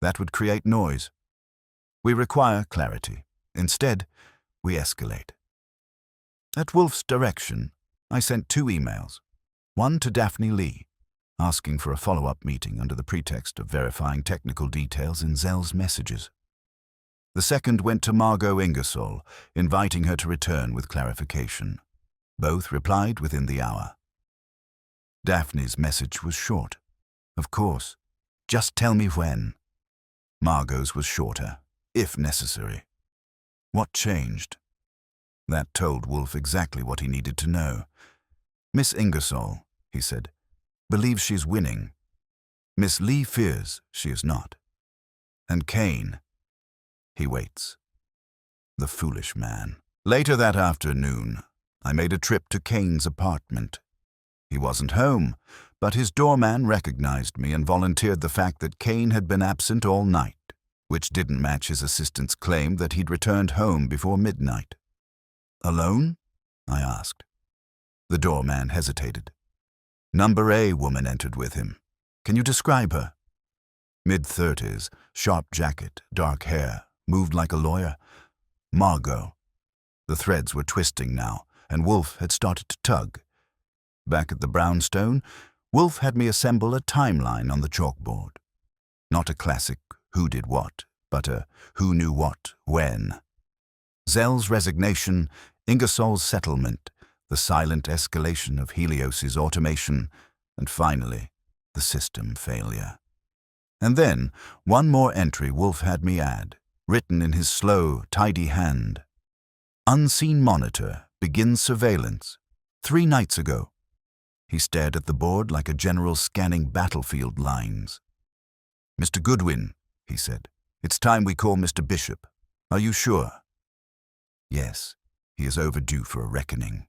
Speaker 1: That would create noise. We require clarity. Instead, we escalate. At Wolfe's direction, I sent 2 emails. One to Daphne Lee, asking for a follow-up meeting under the pretext of verifying technical details in Zell's messages. The second went to Margot Ingersoll, inviting her to return with clarification. Both replied within the hour. Daphne's message was short. Of course. Just tell me when. Margot's was shorter, if necessary. What changed? That told Wolfe exactly what he needed to know. Miss Ingersoll, he said, believes she's winning. Miss Lee fears she is not. And Kane, he waits. The foolish man. Later that afternoon, I made a trip to Kane's apartment. He wasn't home, but his doorman recognized me and volunteered the fact that Kane had been absent all night, which didn't match his assistant's claim that he'd returned home before midnight. Alone? I asked. The doorman hesitated. Number A woman entered with him. Can you describe her? Mid-30s, sharp jacket, dark hair, moved like a lawyer. Margot. The threads were twisting now, and Wolfe had started to tug. Back at the brownstone, Wolfe had me assemble a timeline on the chalkboard. Not a classic who did what, but a who knew what, when. Zell's resignation, Ingersoll's settlement, the silent escalation of Helios's automation, and finally, the system failure. And then, one more entry Wolfe had me add, written in his slow, tidy hand. Unseen monitor begins surveillance. 3 nights ago. He stared at the board like a general scanning battlefield lines. Mr. Goodwin, he said, it's time we call Mr. Bishop. Are you sure? Yes, he is overdue for a reckoning.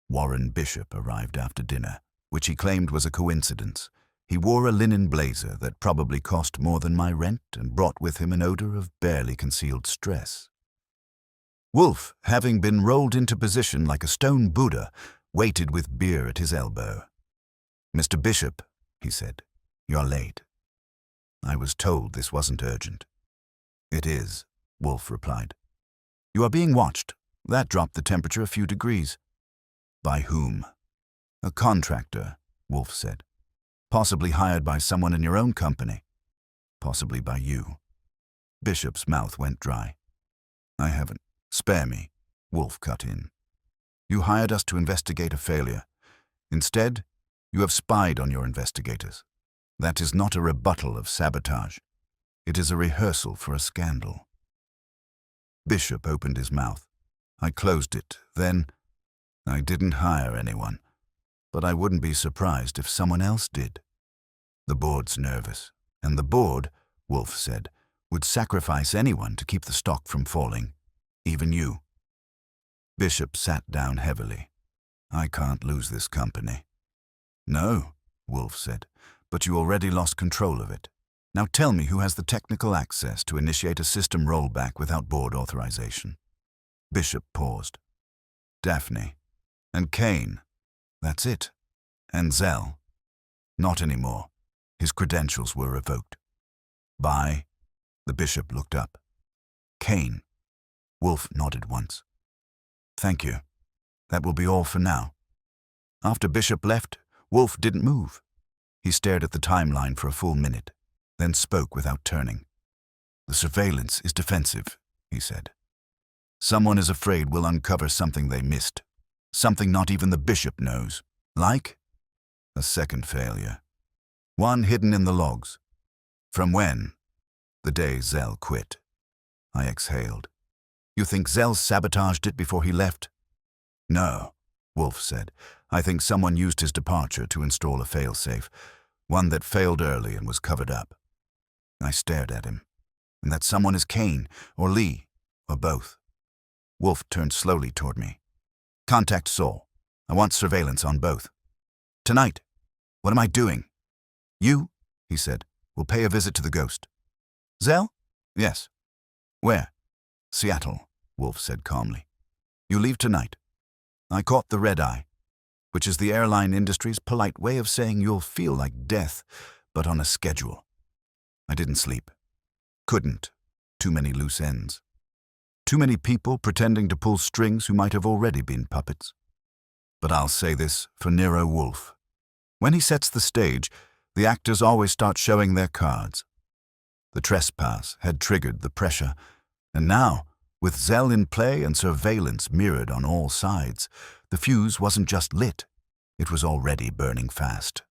Speaker 1: Warren Bishop arrived after dinner, which he claimed was a coincidence. He wore a linen blazer that probably cost more than my rent and brought with him an odor of barely concealed stress. Wolfe, having been rolled into position like a stone Buddha, waited with beer at his elbow. "Mr. Bishop," he said, "you're late." I was told this wasn't urgent. "It is," Wolfe replied. "You are being watched." That dropped the temperature a few degrees. "By whom?" "A contractor," Wolfe said. "Possibly hired by someone in your own company. Possibly by you." Bishop's mouth went dry. "I haven't." "Spare me," Wolfe cut in. "You hired us to investigate a failure. Instead, you have spied on your investigators. That is not a rebuttal of sabotage. It is a rehearsal for a scandal." Bishop opened his mouth. I closed it. Then, "I didn't hire anyone, but I wouldn't be surprised if someone else did. The board's nervous, and the board," Wolfe said, "would sacrifice anyone to keep the stock from falling, even you." Bishop sat down heavily. "I can't lose this company." "No," Wolfe said, "but you already lost control of it. Now tell me who has the technical access to initiate a system rollback without board authorization." Bishop paused. "Daphne. And Kane. That's it. And Zell. Not anymore. His credentials were revoked." "By?" The bishop looked up. "Kane." Wolfe nodded once. "Thank you. That will be all for now." After Bishop left, Wolfe didn't move. He stared at the timeline for a full minute, then spoke without turning. "The surveillance is defensive," he said. "Someone is afraid we'll uncover something they missed. Something not even the bishop knows. Like? A second failure. One hidden in the logs. From when? The day Zell quit." I exhaled. "You think Zell sabotaged it before he left?" "No," Wolfe said. "I think someone used his departure to install a failsafe, one that failed early and was covered up." I stared at him. "And that someone is Kane, or Lee, or both." Wolfe turned slowly toward me. "Contact Saul. I want surveillance on both. Tonight. What am I doing?" "You," he said, "will pay a visit to the ghost." "Zell?" "Yes." "Where?" "Seattle," Wolfe said calmly. "You leave tonight." I caught the red eye, which is the airline industry's polite way of saying you'll feel like death, but on a schedule. I didn't sleep. Couldn't. Too many loose ends. Too many people pretending to pull strings who might have already been puppets. But I'll say this for Nero Wolfe. When he sets the stage, the actors always start showing their cards. The trespass had triggered the pressure, and now, with Zell in play and surveillance mirrored on all sides, the fuse wasn't just lit, it was already burning fast.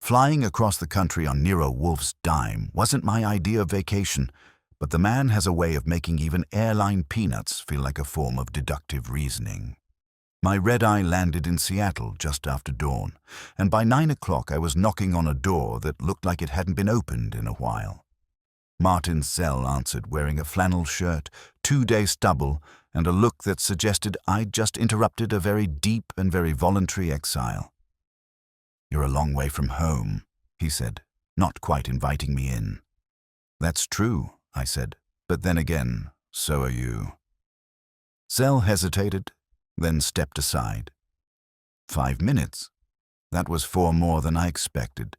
Speaker 1: Flying across the country on Nero Wolfe's dime wasn't my idea of vacation, but the man has a way of making even airline peanuts feel like a form of deductive reasoning. My red eye landed in Seattle just after dawn, and by 9 o'clock I was knocking on a door that looked like it hadn't been opened in a while. Martin Zell answered wearing a flannel shirt, 2-day stubble, and a look that suggested I'd just interrupted a very deep and very voluntary exile. "You're a long way from home," he said, not quite inviting me in. "That's true," I said, "but then again, so are you." Zell hesitated, then stepped aside. 5 minutes. That was 4 more than I expected.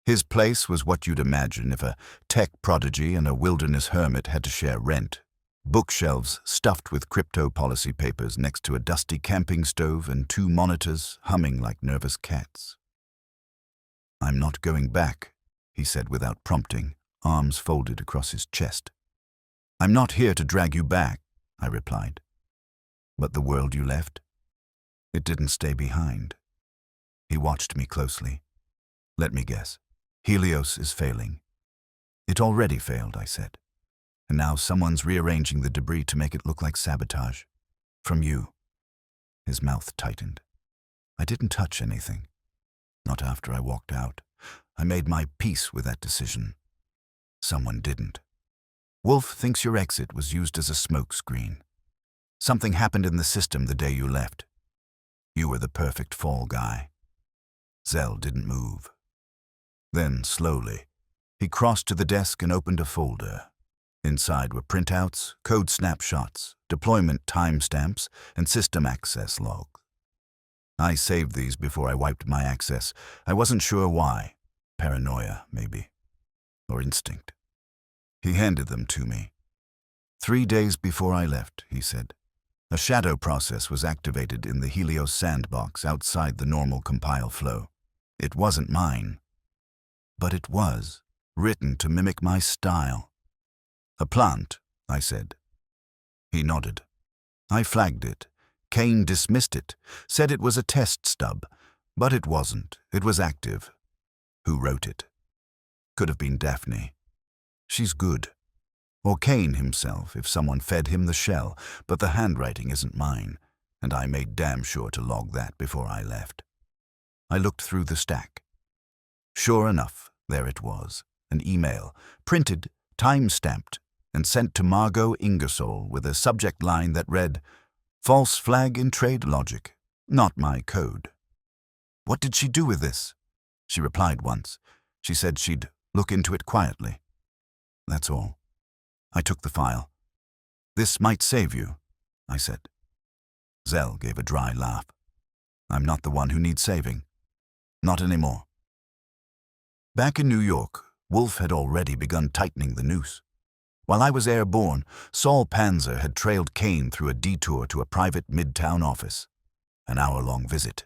Speaker 1: His place was what you'd imagine if a tech prodigy and a wilderness hermit had to share rent. Bookshelves stuffed with crypto policy papers next to a dusty camping stove and 2 monitors humming like nervous cats. "I'm not going back," he said without prompting, arms folded across his chest. "I'm not here to drag you back," I replied. "But the world you left? It didn't stay behind." He watched me closely. "Let me guess. Helios is failing." "It already failed," I said. "And now someone's rearranging the debris to make it look like sabotage. From you." His mouth tightened. "I didn't touch anything. Not after I walked out. I made my peace with that decision. Someone didn't. Wolfe thinks your exit was used as a smokescreen. Something happened in the system the day you left. You were the perfect fall guy." Zell didn't move. Then, slowly, he crossed to the desk and opened a folder. Inside were printouts, code snapshots, deployment timestamps, and system access logs. I saved these before I wiped my access. I wasn't sure why. Paranoia, maybe. Or instinct. He handed them to me. 3 days before I left, he said. A shadow process was activated in the Helios sandbox outside the normal compile flow. It wasn't mine. But it was, written to mimic my style. A plant, I said. He nodded. I flagged it. Kane dismissed it, said it was a test stub. But it wasn't. It was active. Who wrote it? Could have been Daphne. She's good. Or Kane himself, if someone fed him the shell, but the handwriting isn't mine, and I made damn sure to log that before I left. I looked through the stack. Sure enough, there it was, an email, printed, time-stamped, and sent to Margot Ingersoll with a subject line that read, "False flag in trade logic, not my code." What did she do with this? She replied once. She said she'd look into it quietly. That's all. I took the file. "This might save you," I said. Zell gave a dry laugh. "I'm not the one who needs saving. Not anymore." Back in New York, Wolfe had already begun tightening the noose. While I was airborne, Saul Panzer had trailed Kane through a detour to a private midtown office. An hour-long visit.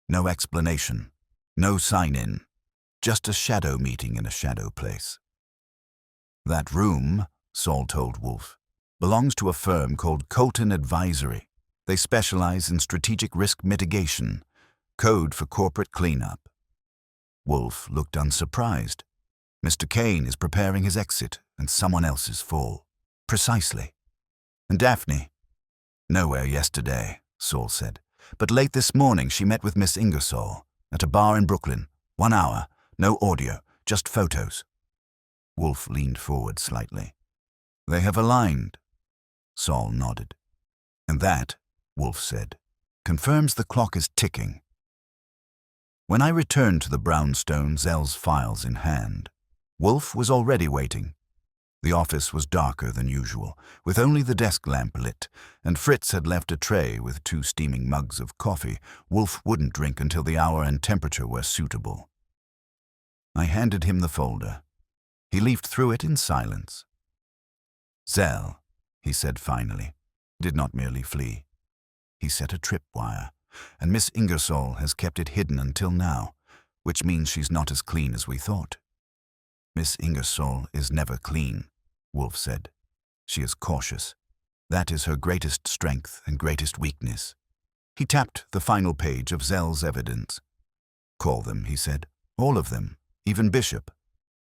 Speaker 1: No explanation. No sign-in. Just a shadow meeting in a shadow place. "That room," Saul told Wolfe, "belongs to a firm called Colton Advisory. They specialize in strategic risk mitigation, code for corporate cleanup." Wolfe looked unsurprised. "Mr. Kane is preparing his exit, and someone else's fall." "Precisely." "And Daphne?" "Nowhere yesterday," Saul said. "But late this morning she met with Miss Ingersoll at a bar in Brooklyn. 1 hour, no audio, just photos." Wolfe leaned forward slightly. "They have aligned." Saul nodded. "And that," Wolfe said, "confirms the clock is ticking." When I returned to the brownstone, Zell's files in hand, Wolfe was already waiting. The office was darker than usual, with only the desk lamp lit, and Fritz had left a tray with 2 steaming mugs of coffee Wolfe wouldn't drink until the hour and temperature were suitable. I handed him the folder. He leafed through it in silence. "Zell," he said finally, did not merely flee. "He set a tripwire, and Miss Ingersoll has kept it hidden until now, which means she's not as clean as we thought." "Miss Ingersoll is never clean," Wolfe said. "She is cautious. That is her greatest strength and greatest weakness." He tapped the final page of Zell's evidence. "Call them," he said. "All of them, even Bishop.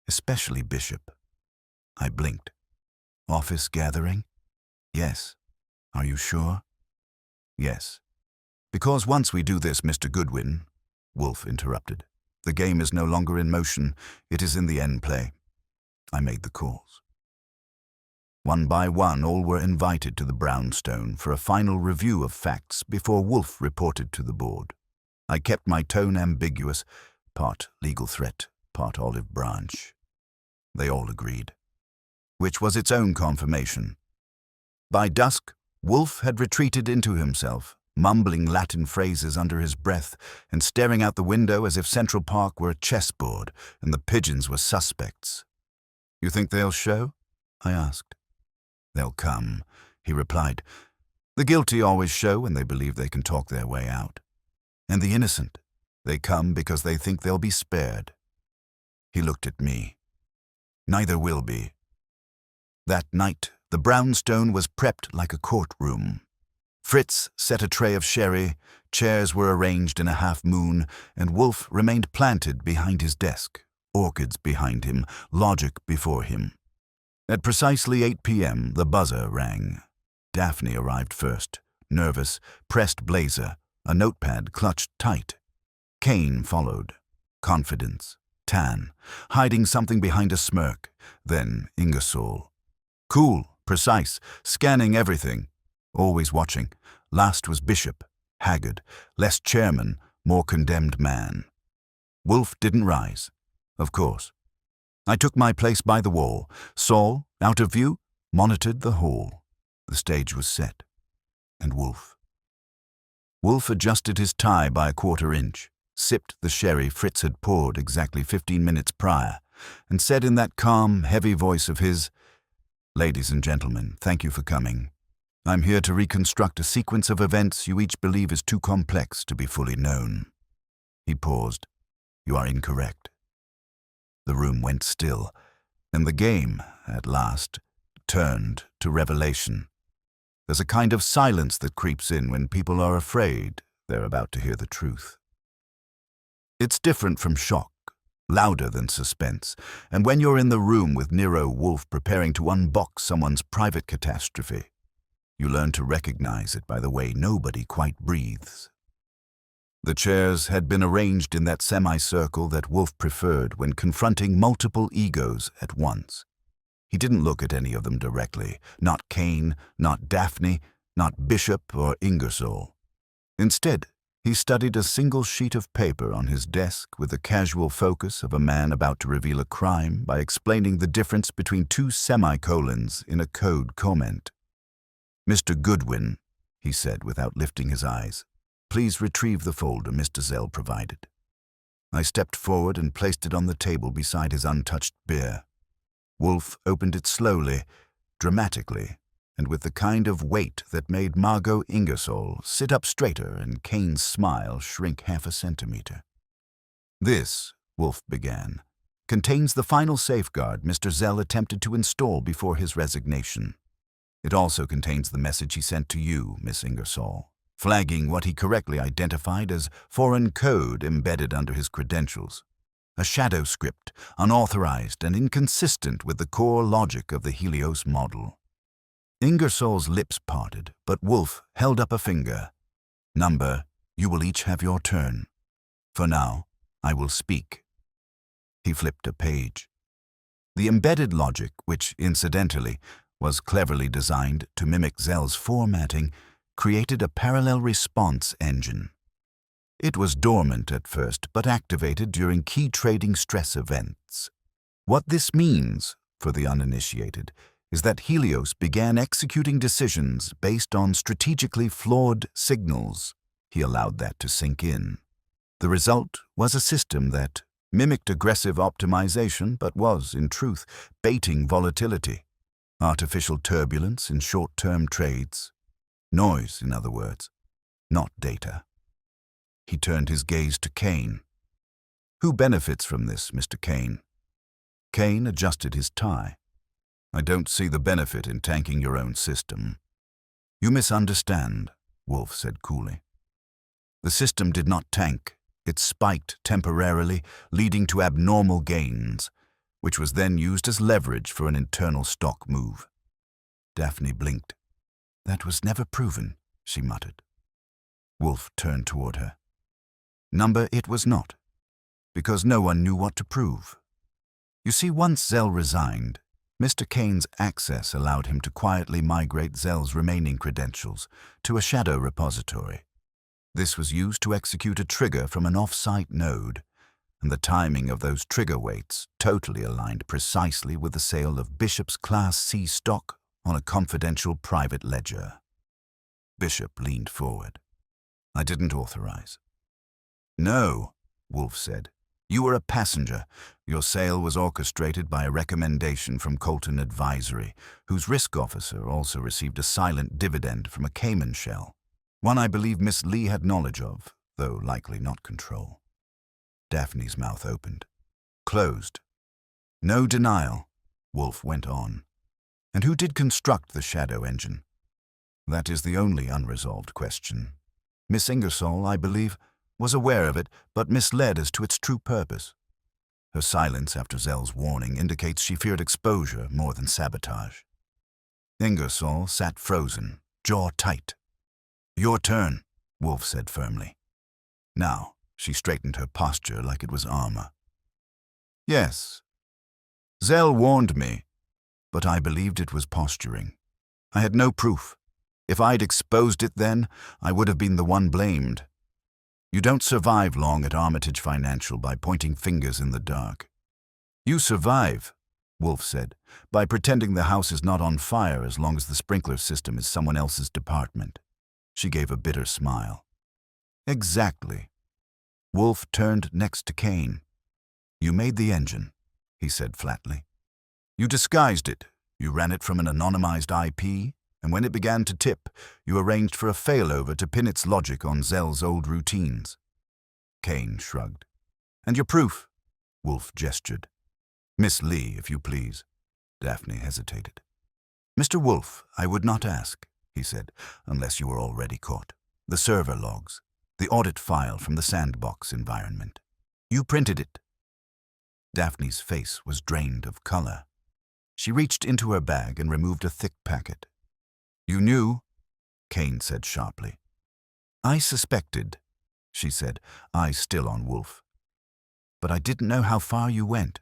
Speaker 1: Especially Bishop." I blinked. "Office gathering?" "Yes." "Are you sure?" "Yes." "Because once we do this, Mr. Goodwin," Wolfe interrupted, "the game is no longer in motion, it is in the end play." I made the calls. One by one, all were invited to the brownstone for a final review of facts before Wolfe reported to the board. I kept my tone ambiguous, part legal threat, part olive branch. They all agreed, which was its own confirmation. By dusk, Wolfe had retreated into himself, mumbling Latin phrases under his breath and staring out the window as if Central Park were a chessboard and the pigeons were suspects. "You think they'll show?" I asked. "They'll come," he replied. "The guilty always show when they believe they can talk their way out. And the innocent, they come because they think they'll be spared." He looked at me. "Neither will be." That night, the brownstone was prepped like a courtroom. Fritz set a tray of sherry, chairs were arranged in a half-moon, and Wolfe remained planted behind his desk, orchids behind him, logic before him. At precisely 8 p.m., the buzzer rang. Daphne arrived first, nervous, pressed blazer, a notepad clutched tight. Kane followed, confidence, tan, hiding something behind a smirk, then Ingersoll. Cool, precise, scanning everything, always watching. Last was Bishop, haggard, less chairman, more condemned man. Wolfe didn't rise, of course. I took my place by the wall. Saul, out of view, monitored the hall. The stage was set. And Wolfe. Wolfe adjusted his tie by a quarter-inch, sipped the sherry Fritz had poured exactly 15 minutes prior, and said in that calm, heavy voice of his, "Ladies and gentlemen, thank you for coming. I'm here to reconstruct a sequence of events you each believe is too complex to be fully known." He paused. "You are incorrect." The room went still, and the game, at last, turned to revelation. There's a kind of silence that creeps in when people are afraid they're about to hear the truth. It's different from shock, louder than suspense, and when you're in the room with Nero Wolfe preparing to unbox someone's private catastrophe, you learn to recognize it by the way nobody quite breathes. The chairs had been arranged in that semicircle that Wolfe preferred when confronting multiple egos at once. He didn't look at any of them directly, not Kane, not Daphne, not Bishop or Ingersoll. Instead, he studied a single sheet of paper on his desk with the casual focus of a man about to reveal a crime by explaining the difference between two semicolons in a code comment. "Mr. Goodwin," he said without lifting his eyes, "please retrieve the folder Mr. Zell provided." I stepped forward and placed it on the table beside his untouched beer. Wolfe opened it slowly, dramatically, and with the kind of weight that made Margot Ingersoll sit up straighter and Kane's smile shrink half a centimeter. "This," Wolfe began, "contains the final safeguard Mr. Zell attempted to install before his resignation. It also contains the message he sent to you, Miss Ingersoll, flagging what he correctly identified as foreign code embedded under his credentials. A shadow script, unauthorized and inconsistent with the core logic of the Helios model." Ingersoll's lips parted, but Wolfe held up a finger. "Number, you will each have your turn. For now, I will speak." He flipped a page. The embedded logic, which, incidentally, was cleverly designed to mimic Zell's formatting, created a parallel response engine. It was dormant at first, but activated during key trading stress events. What this means, for the uninitiated, is that Helios began executing decisions based on strategically flawed signals. He allowed that to sink in. The result was a system that mimicked aggressive optimization, but was, in truth, baiting volatility, artificial turbulence in short-term trades. Noise, in other words, not data. He turned his gaze to Kane. "Who benefits from this, Mr. Kane?" Kane adjusted his tie. "I don't see the benefit in tanking your own system." "You misunderstand," Wolfe said coolly. "The system did not tank. It spiked temporarily, leading to abnormal gains, which was then used as leverage for an internal stock move." Daphne blinked. "That was never proven," she muttered. Wolfe turned toward her. "Number, it was not, because no one knew what to prove. You see, once Zell resigned, Mr. Kane's access allowed him to quietly migrate Zell's remaining credentials to a shadow repository. This was used to execute a trigger from an off-site node, and the timing of those trigger weights totally aligned precisely with the sale of Bishop's Class C stock on a confidential private ledger. Bishop leaned forward. "I didn't authorize." "No," Wolfe said. "You were a passenger. Your sale was orchestrated by a recommendation from Colton Advisory, whose risk officer also received a silent dividend from a Cayman shell, one I believe Miss Lee had knowledge of, though likely not control." Daphne's mouth opened. Closed. "No denial," Wolfe went on. "And who did construct the shadow engine? That is the only unresolved question. Miss Ingersoll, I believe, was aware of it, but misled as to its true purpose. Her silence after Zell's warning indicates she feared exposure more than sabotage." Ingersoll sat frozen, jaw tight. "Your turn," Wolfe said firmly. Now, she straightened her posture like it was armor. "Yes. Zell warned me, but I believed it was posturing. I had no proof. If I'd exposed it then, I would have been the one blamed. You don't survive long at Armitage Financial by pointing fingers in the dark." "You survive," Wolfe said, "by pretending the house is not on fire as long as the sprinkler system is someone else's department." She gave a bitter smile. Exactly. Wolfe turned next to Kane. You made the engine, he said flatly. You disguised it. You ran it from an anonymized IP, and when it began to tip, you arranged for a failover to pin its logic on Zell's old routines. Kane shrugged. And your proof? Wolfe gestured. Miss Lee, if you please. Daphne hesitated. Mr. Wolfe, I would not ask, he said, unless you were already caught. The server logs, the audit file from the sandbox environment. You printed it. Daphne's face was drained of color. She reached into her bag and removed a thick packet. You knew? Kane said sharply. I suspected, she said, eyes still on Wolfe. But I didn't know how far you went.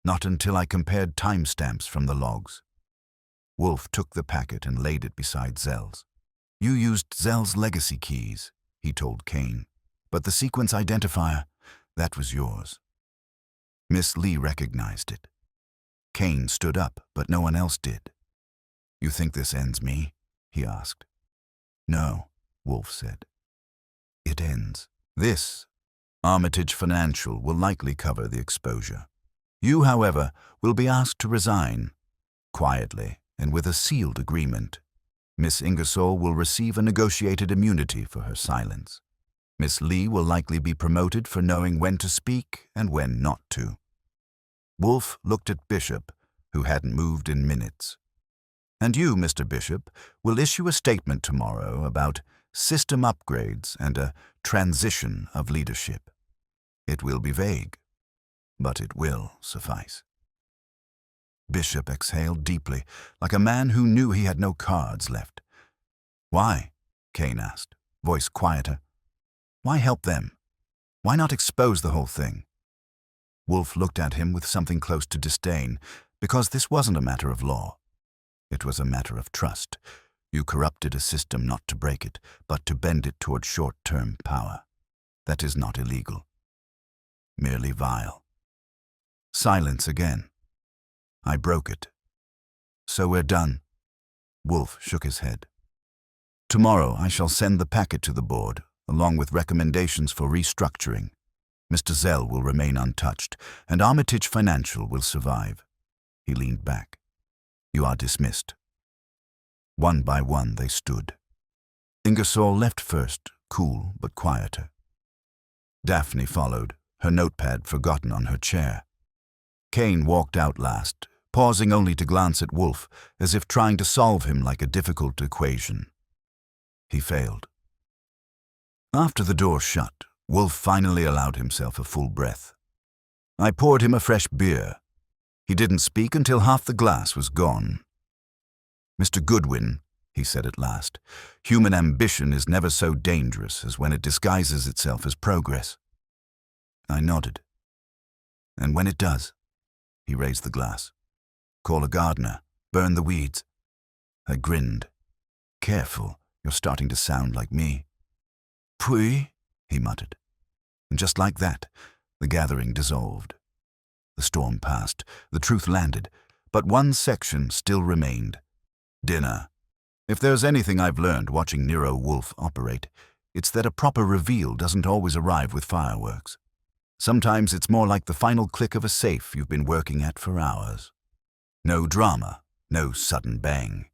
Speaker 1: Not until I compared timestamps from the logs. Wolfe took the packet and laid it beside Zell's. You used Zell's legacy keys, he told Kane, but the sequence identifier, that was yours. Miss Lee recognized it. Kane stood up, but no one else did. You think this ends me? He asked. No, Wolfe said. It ends. This, Armitage Financial, will likely cover the exposure. You, however, will be asked to resign, quietly and with a sealed agreement. Miss Ingersoll will receive a negotiated immunity for her silence. Miss Lee will likely be promoted for knowing when to speak and when not to. Wolfe looked at Bishop, who hadn't moved in minutes. And you, Mr. Bishop, will issue a statement tomorrow about system upgrades and a transition of leadership. It will be vague, but it will suffice. Bishop exhaled deeply, like a man who knew he had no cards left. Why? Kane asked, voice quieter. Why help them? Why not expose the whole thing? Wolfe looked at him with something close to disdain, because this wasn't a matter of law. It was a matter of trust. You corrupted a system not to break it, but to bend it toward short-term power. That is not illegal. Merely vile. Silence again. I broke it. So we're done. Wolfe shook his head. Tomorrow I shall send the packet to the board, along with recommendations for restructuring. Mr. Zell will remain untouched, and Armitage Financial will survive. He leaned back. You are dismissed. One by one they stood. Ingersoll left first, cool but quieter. Daphne followed, her notepad forgotten on her chair. Kane walked out last, pausing only to glance at Wolfe, as if trying to solve him like a difficult equation. He failed. After the door shut, Wolfe finally allowed himself a full breath. I poured him a fresh beer. He didn't speak until half the glass was gone. Mr. Goodwin, he said at last, human ambition is never so dangerous as when it disguises itself as progress. I nodded. And when it does? He raised the glass. Call a gardener. Burn the weeds. I grinned. Careful, you're starting to sound like me. Puis, he muttered. And just like that, the gathering dissolved. The storm passed, the truth landed, but one section still remained. Dinner. If there's anything I've learned watching Nero Wolfe operate, it's that a proper reveal doesn't always arrive with fireworks. Sometimes it's more like the final click of a safe you've been working at for hours. No drama, no sudden bang.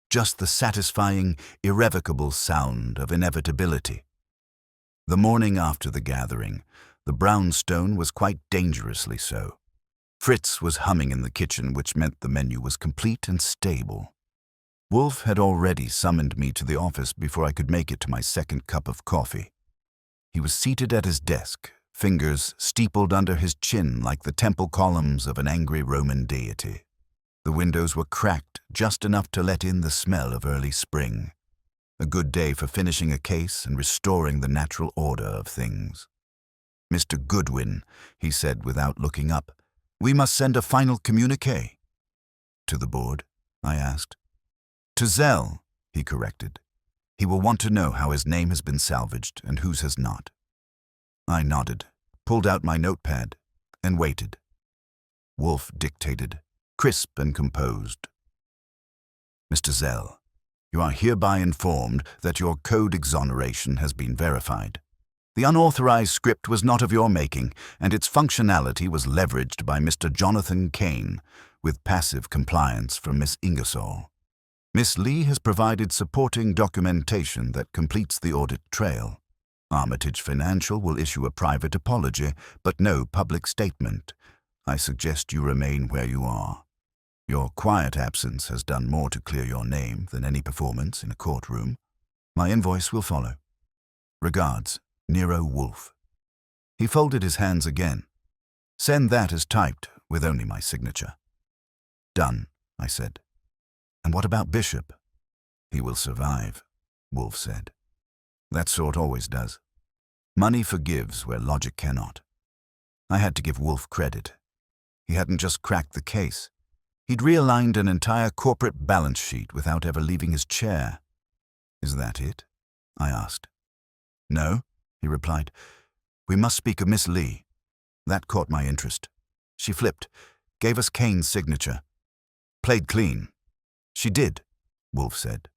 Speaker 1: Just the satisfying, irrevocable sound of inevitability. The morning after the gathering, the brownstone was quite dangerously so. Fritz was humming in the kitchen, which meant the menu was complete and stable. Wolfe had already summoned me to the office before I could make it to my second cup of coffee. He was seated at his desk, fingers steepled under his chin like the temple columns of an angry Roman deity. The windows were cracked just enough to let in the smell of early spring. A good day for finishing a case and restoring the natural order of things. Mr. Goodwin, he said without looking up, we must send a final communiqué. To the board? I asked. To Zell, he corrected. He will want to know how his name has been salvaged and whose has not. I nodded, pulled out my notepad, and waited. Wolfe dictated, crisp and composed. Mr. Zell, You are hereby informed that your code exoneration has been verified. The unauthorized script was not of your making, and its functionality was leveraged by Mr. Jonathan Kane, with passive compliance from Miss Ingersoll. Miss Lee has provided supporting documentation that completes the audit trail. Armitage Financial will issue a private apology, but no public statement. I suggest you remain where you are. Your quiet absence has done more to clear your name than any performance in a courtroom. My invoice will follow. Regards, Nero Wolfe. He folded his hands again. Send that as typed, with only my signature. Done, I said. And what about Bishop? He will survive, Wolfe said. That sort always does. Money forgives where logic cannot. I had to give Wolfe credit. He hadn't just cracked the case. He'd realigned an entire corporate balance sheet without ever leaving his chair. Is that it? I asked. No, he replied. We must speak of Miss Lee. That caught my interest. She flipped, gave us Kane's signature. Played clean. She did, Wolfe said,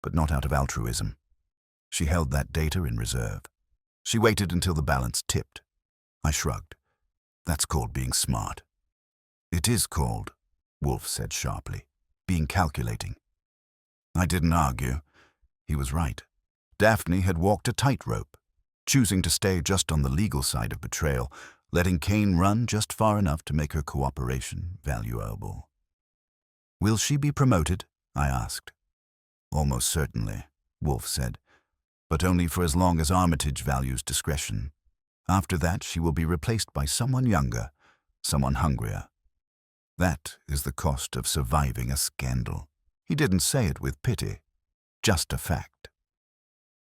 Speaker 1: but not out of altruism. She held that data in reserve. She waited until the balance tipped. I shrugged. That's called being smart. It is called, Wolfe said sharply, being calculating. I didn't argue. He was right. Daphne had walked a tightrope, choosing to stay just on the legal side of betrayal, letting Kane run just far enough to make her cooperation valuable. Will she be promoted? I asked. Almost certainly, Wolfe said, but only for as long as Armitage values discretion. After that, she will be replaced by someone younger, someone hungrier. That is the cost of surviving a scandal. He didn't say it with pity, just a fact.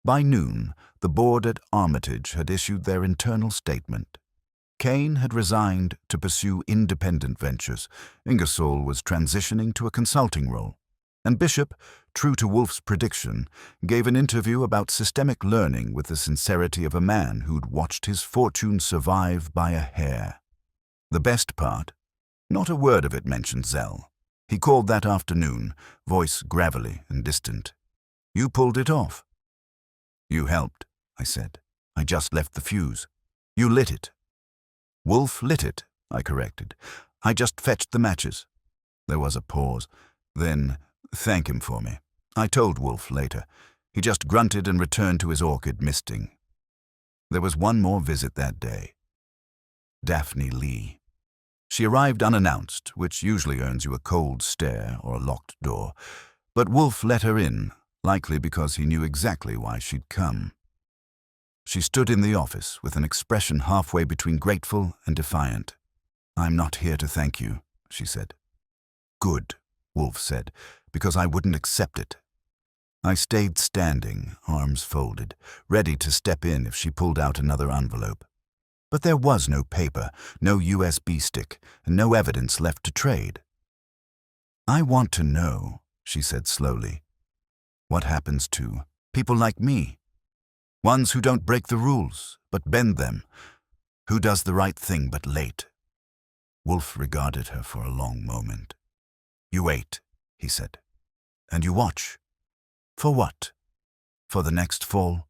Speaker 1: By noon, the board at Armitage had issued their internal statement. Kane had resigned to pursue independent ventures. Ingersoll was transitioning to a consulting role. And Bishop, true to Wolfe's prediction, gave an interview about systemic learning with the sincerity of a man who'd watched his fortune survive by a hair. The best part? Not a word of it mentioned Zell. He called that afternoon, voice gravelly and distant. You pulled it off. You helped, I said. I just left the fuse. You lit it. Wolfe lit it, I corrected. I just fetched the matches. There was a pause. Then, thank him for me. I told Wolfe later. He just grunted and returned to his orchid misting. There was one more visit that day. Daphne Lee. She arrived unannounced, which usually earns you a cold stare or a locked door. But Wolfe let her in, likely because he knew exactly why she'd come. She stood in the office with an expression halfway between grateful and defiant. I'm not here to thank you, she said. Good, Wolfe said, because I wouldn't accept it. I stayed standing, arms folded, ready to step in if she pulled out another envelope. But there was no paper, no USB stick, and no evidence left to trade. I want to know, she said slowly, what happens to people like me? Ones who don't break the rules, but bend them. Who does the right thing, but late? Wolfe regarded her for a long moment. You wait, he said. And you watch. For what? For the next fall?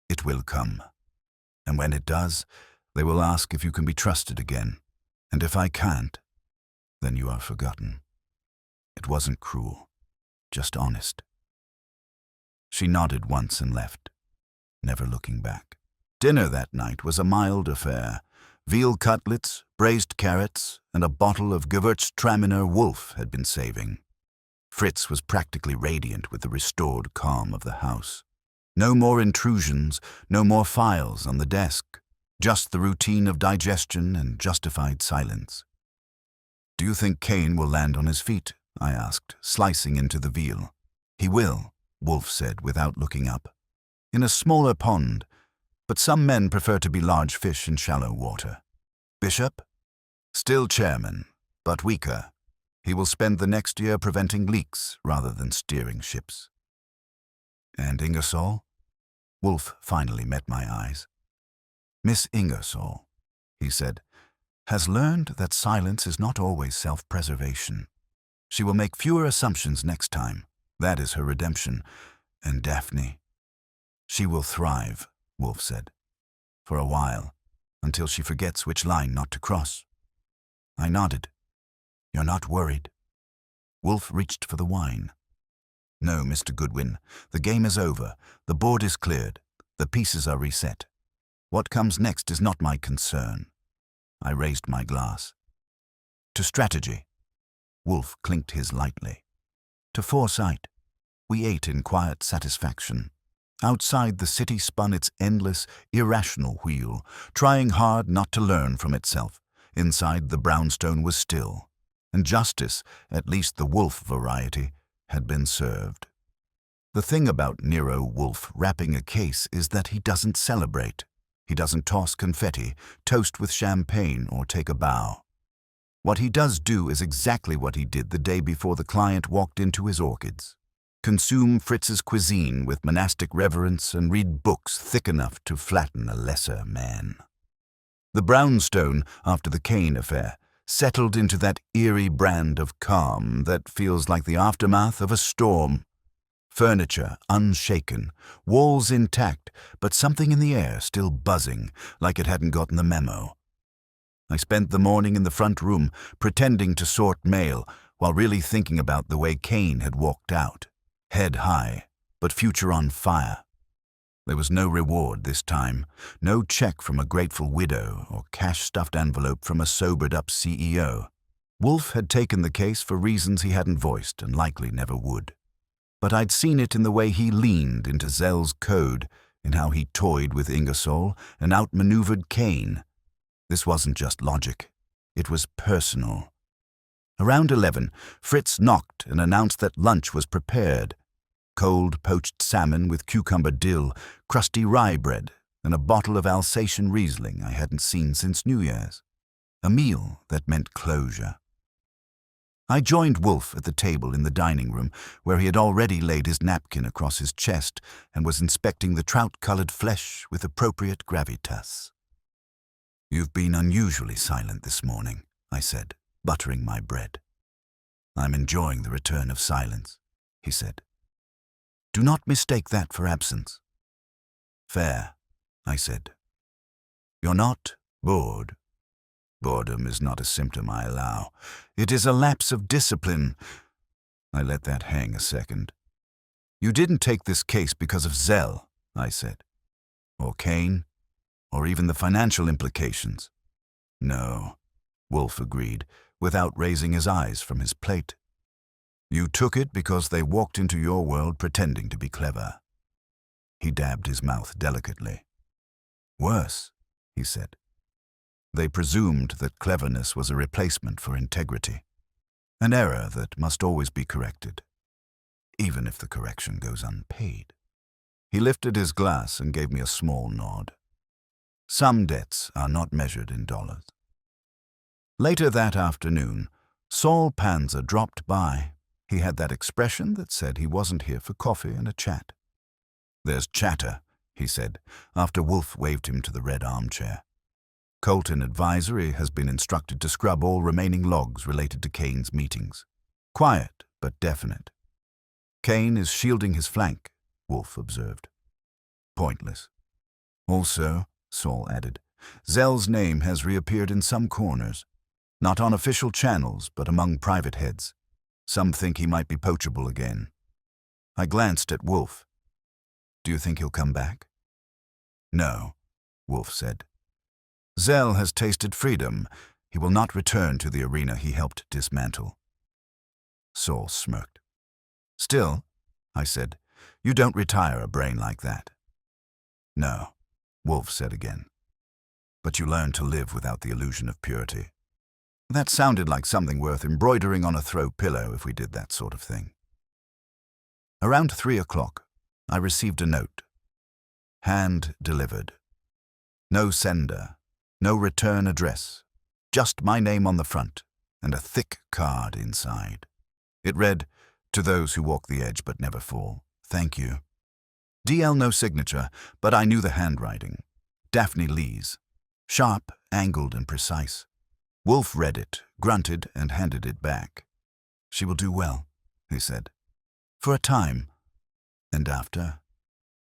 Speaker 1: It will come. And when it does, they will ask if you can be trusted again. And if I can't, then you are forgotten. It wasn't cruel, just honest. She nodded once and left, never looking back. Dinner that night was a mild affair. Veal cutlets, braised carrots, and a bottle of Gewürztraminer Wolfe had been saving. Fritz was practically radiant with the restored calm of the house. No more intrusions, no more files on the desk, just the routine of digestion and justified silence. Do you think Kane will land on his feet? I asked, slicing into the veal. He will, Wolfe said without looking up. In a smaller pond, but some men prefer to be large fish in shallow water. Bishop? Still chairman, but weaker. He will spend the next year preventing leaks rather than steering ships. And Ingersoll? Wolfe finally met my eyes. Miss Ingersoll, he said, has learned that silence is not always self-preservation. She will make fewer assumptions next time. That is her redemption. And Daphne, she will thrive, Wolfe said. For a while, until she forgets which line not to cross. I nodded. You're not worried? Wolfe reached for the wine. No, Mr. Goodwin, the game is over. The board is cleared. The pieces are reset. What comes next is not my concern. I raised my glass. To strategy. Wolfe clinked his lightly. To foresight. We ate in quiet satisfaction. Outside, the city spun its endless, irrational wheel, trying hard not to learn from itself. Inside, the brownstone was still, and justice, at least the Wolfe variety, had been served. The thing about Nero Wolfe wrapping a case is that he doesn't celebrate. He doesn't toss confetti, toast with champagne, or take a bow. What he does do is exactly what he did the day before the client walked into his orchids. Consume Fritz's cuisine with monastic reverence and read books thick enough to flatten a lesser man. The brownstone, after the Kane affair, settled into that eerie brand of calm that feels like the aftermath of a storm. Furniture unshaken, walls intact, but something in the air still buzzing, like it hadn't gotten the memo. I spent the morning in the front room, pretending to sort mail, while really thinking about the way Kane had walked out. Head high, but future on fire. There was no reward this time, no check from a grateful widow or cash-stuffed envelope from a sobered-up CEO. Wolfe had taken the case for reasons he hadn't voiced and likely never would. But I'd seen it in the way he leaned into Zell's code, in how he toyed with Ingersoll and outmaneuvered Kane. This wasn't just logic. It was personal. Around 11, Fritz knocked and announced that lunch was prepared. Cold poached salmon with cucumber dill, crusty rye bread, and a bottle of Alsatian Riesling I hadn't seen since New Year's. A meal that meant closure. I joined Wolfe at the table in the dining room, where he had already laid his napkin across his chest and was inspecting the trout-colored flesh with appropriate gravitas. "You've been unusually silent this morning," I said, buttering my bread. "I'm enjoying the return of silence," he said. "Do not mistake that for absence." "Fair," I said. "You're not bored." "Boredom is not a symptom I allow. It is a lapse of discipline." I let that hang a second. "You didn't take this case because of Zell," I said. "Or Kane, or even the financial implications." "No," Wolfe agreed, without raising his eyes from his plate. "You took it because they walked into your world pretending to be clever." He dabbed his mouth delicately. "Worse," he said. "They presumed that cleverness was a replacement for integrity, an error that must always be corrected, even if the correction goes unpaid." He lifted his glass and gave me a small nod. Some debts are not measured in dollars. Later that afternoon, Saul Panza dropped by. He had that expression that said he wasn't here for coffee and a chat. "There's chatter," he said, after Wolfe waved him to the red armchair. "Colton Advisory has been instructed to scrub all remaining logs related to Kane's meetings. Quiet, but definite." "Kane is shielding his flank," Wolfe observed. "Pointless." "Also," Saul added, "Zell's name has reappeared in some corners. Not on official channels, but among private heads. Some think he might be poachable again." I glanced at Wolfe. "Do you think he'll come back?" "No," Wolfe said. "Zell has tasted freedom. He will not return to the arena he helped dismantle." Saul smirked. "Still," I said, "you don't retire a brain like that." "No," Wolfe said again. "But you learn to live without the illusion of purity." That sounded like something worth embroidering on a throw pillow if we did that sort of thing. Around 3 o'clock, I received a note. Hand delivered. No sender, no return address, just my name on the front and a thick card inside. It read, "To those who walk the edge but never fall, thank you." DL no signature, but I knew the handwriting. Daphne Lee's. Sharp, angled, and precise. Wolfe read it, grunted, and handed it back. "She will do well," he said. For a time. And after,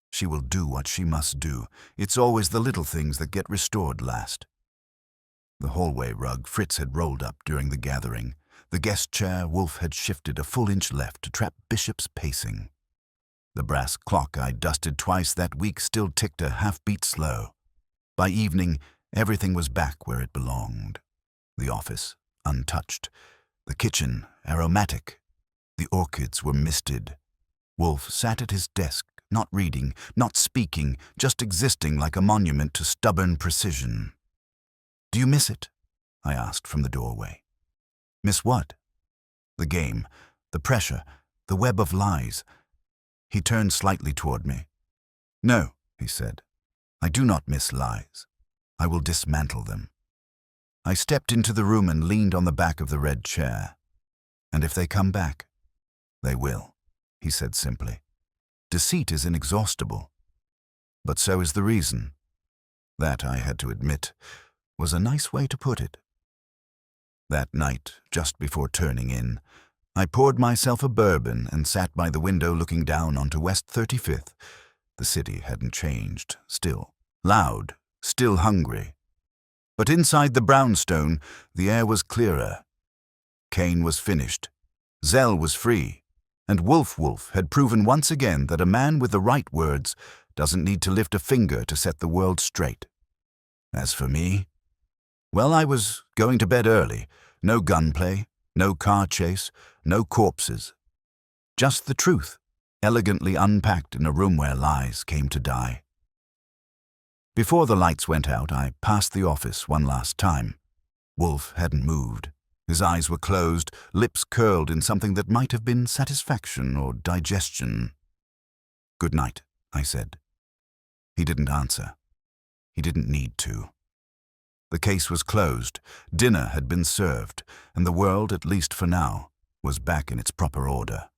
Speaker 1: she will do what she must do. It's always the little things that get restored last. The hallway rug Fritz had rolled up during the gathering. The guest chair Wolfe had shifted a full inch left to trap Bishop's pacing. The brass clock I dusted twice that week still ticked a half-beat slow. By evening, everything was back where it belonged. The office, untouched. The kitchen, aromatic. The orchids were misted. Wolfe sat at his desk, not reading, not speaking, just existing like a monument to stubborn precision. "Do you miss it?" I asked from the doorway. "Miss what?" "The game, the pressure, the web of lies." He turned slightly toward me. "No," he said, "I do not miss lies. I will dismantle them." I stepped into the room and leaned on the back of the red chair. "And if they come back, they will," he said simply. "Deceit is inexhaustible. But so is the reason." That, I had to admit, was a nice way to put it. That night, just before turning in, I poured myself a bourbon and sat by the window looking down onto West 35th. The city hadn't changed, still loud, still hungry. But inside the brownstone, the air was clearer. Kane was finished. Zell was free. And Wolfe had proven once again that a man with the right words doesn't need to lift a finger to set the world straight. As for me, well, I was going to bed early. No gunplay, no car chase, no corpses. Just the truth, elegantly unpacked in a room where lies came to die. Before the lights went out, I passed the office one last time. Wolfe hadn't moved. His eyes were closed, lips curled in something that might have been satisfaction or digestion. "Good night," I said. He didn't answer. He didn't need to. The case was closed, dinner had been served, and the world, at least for now, was back in its proper order.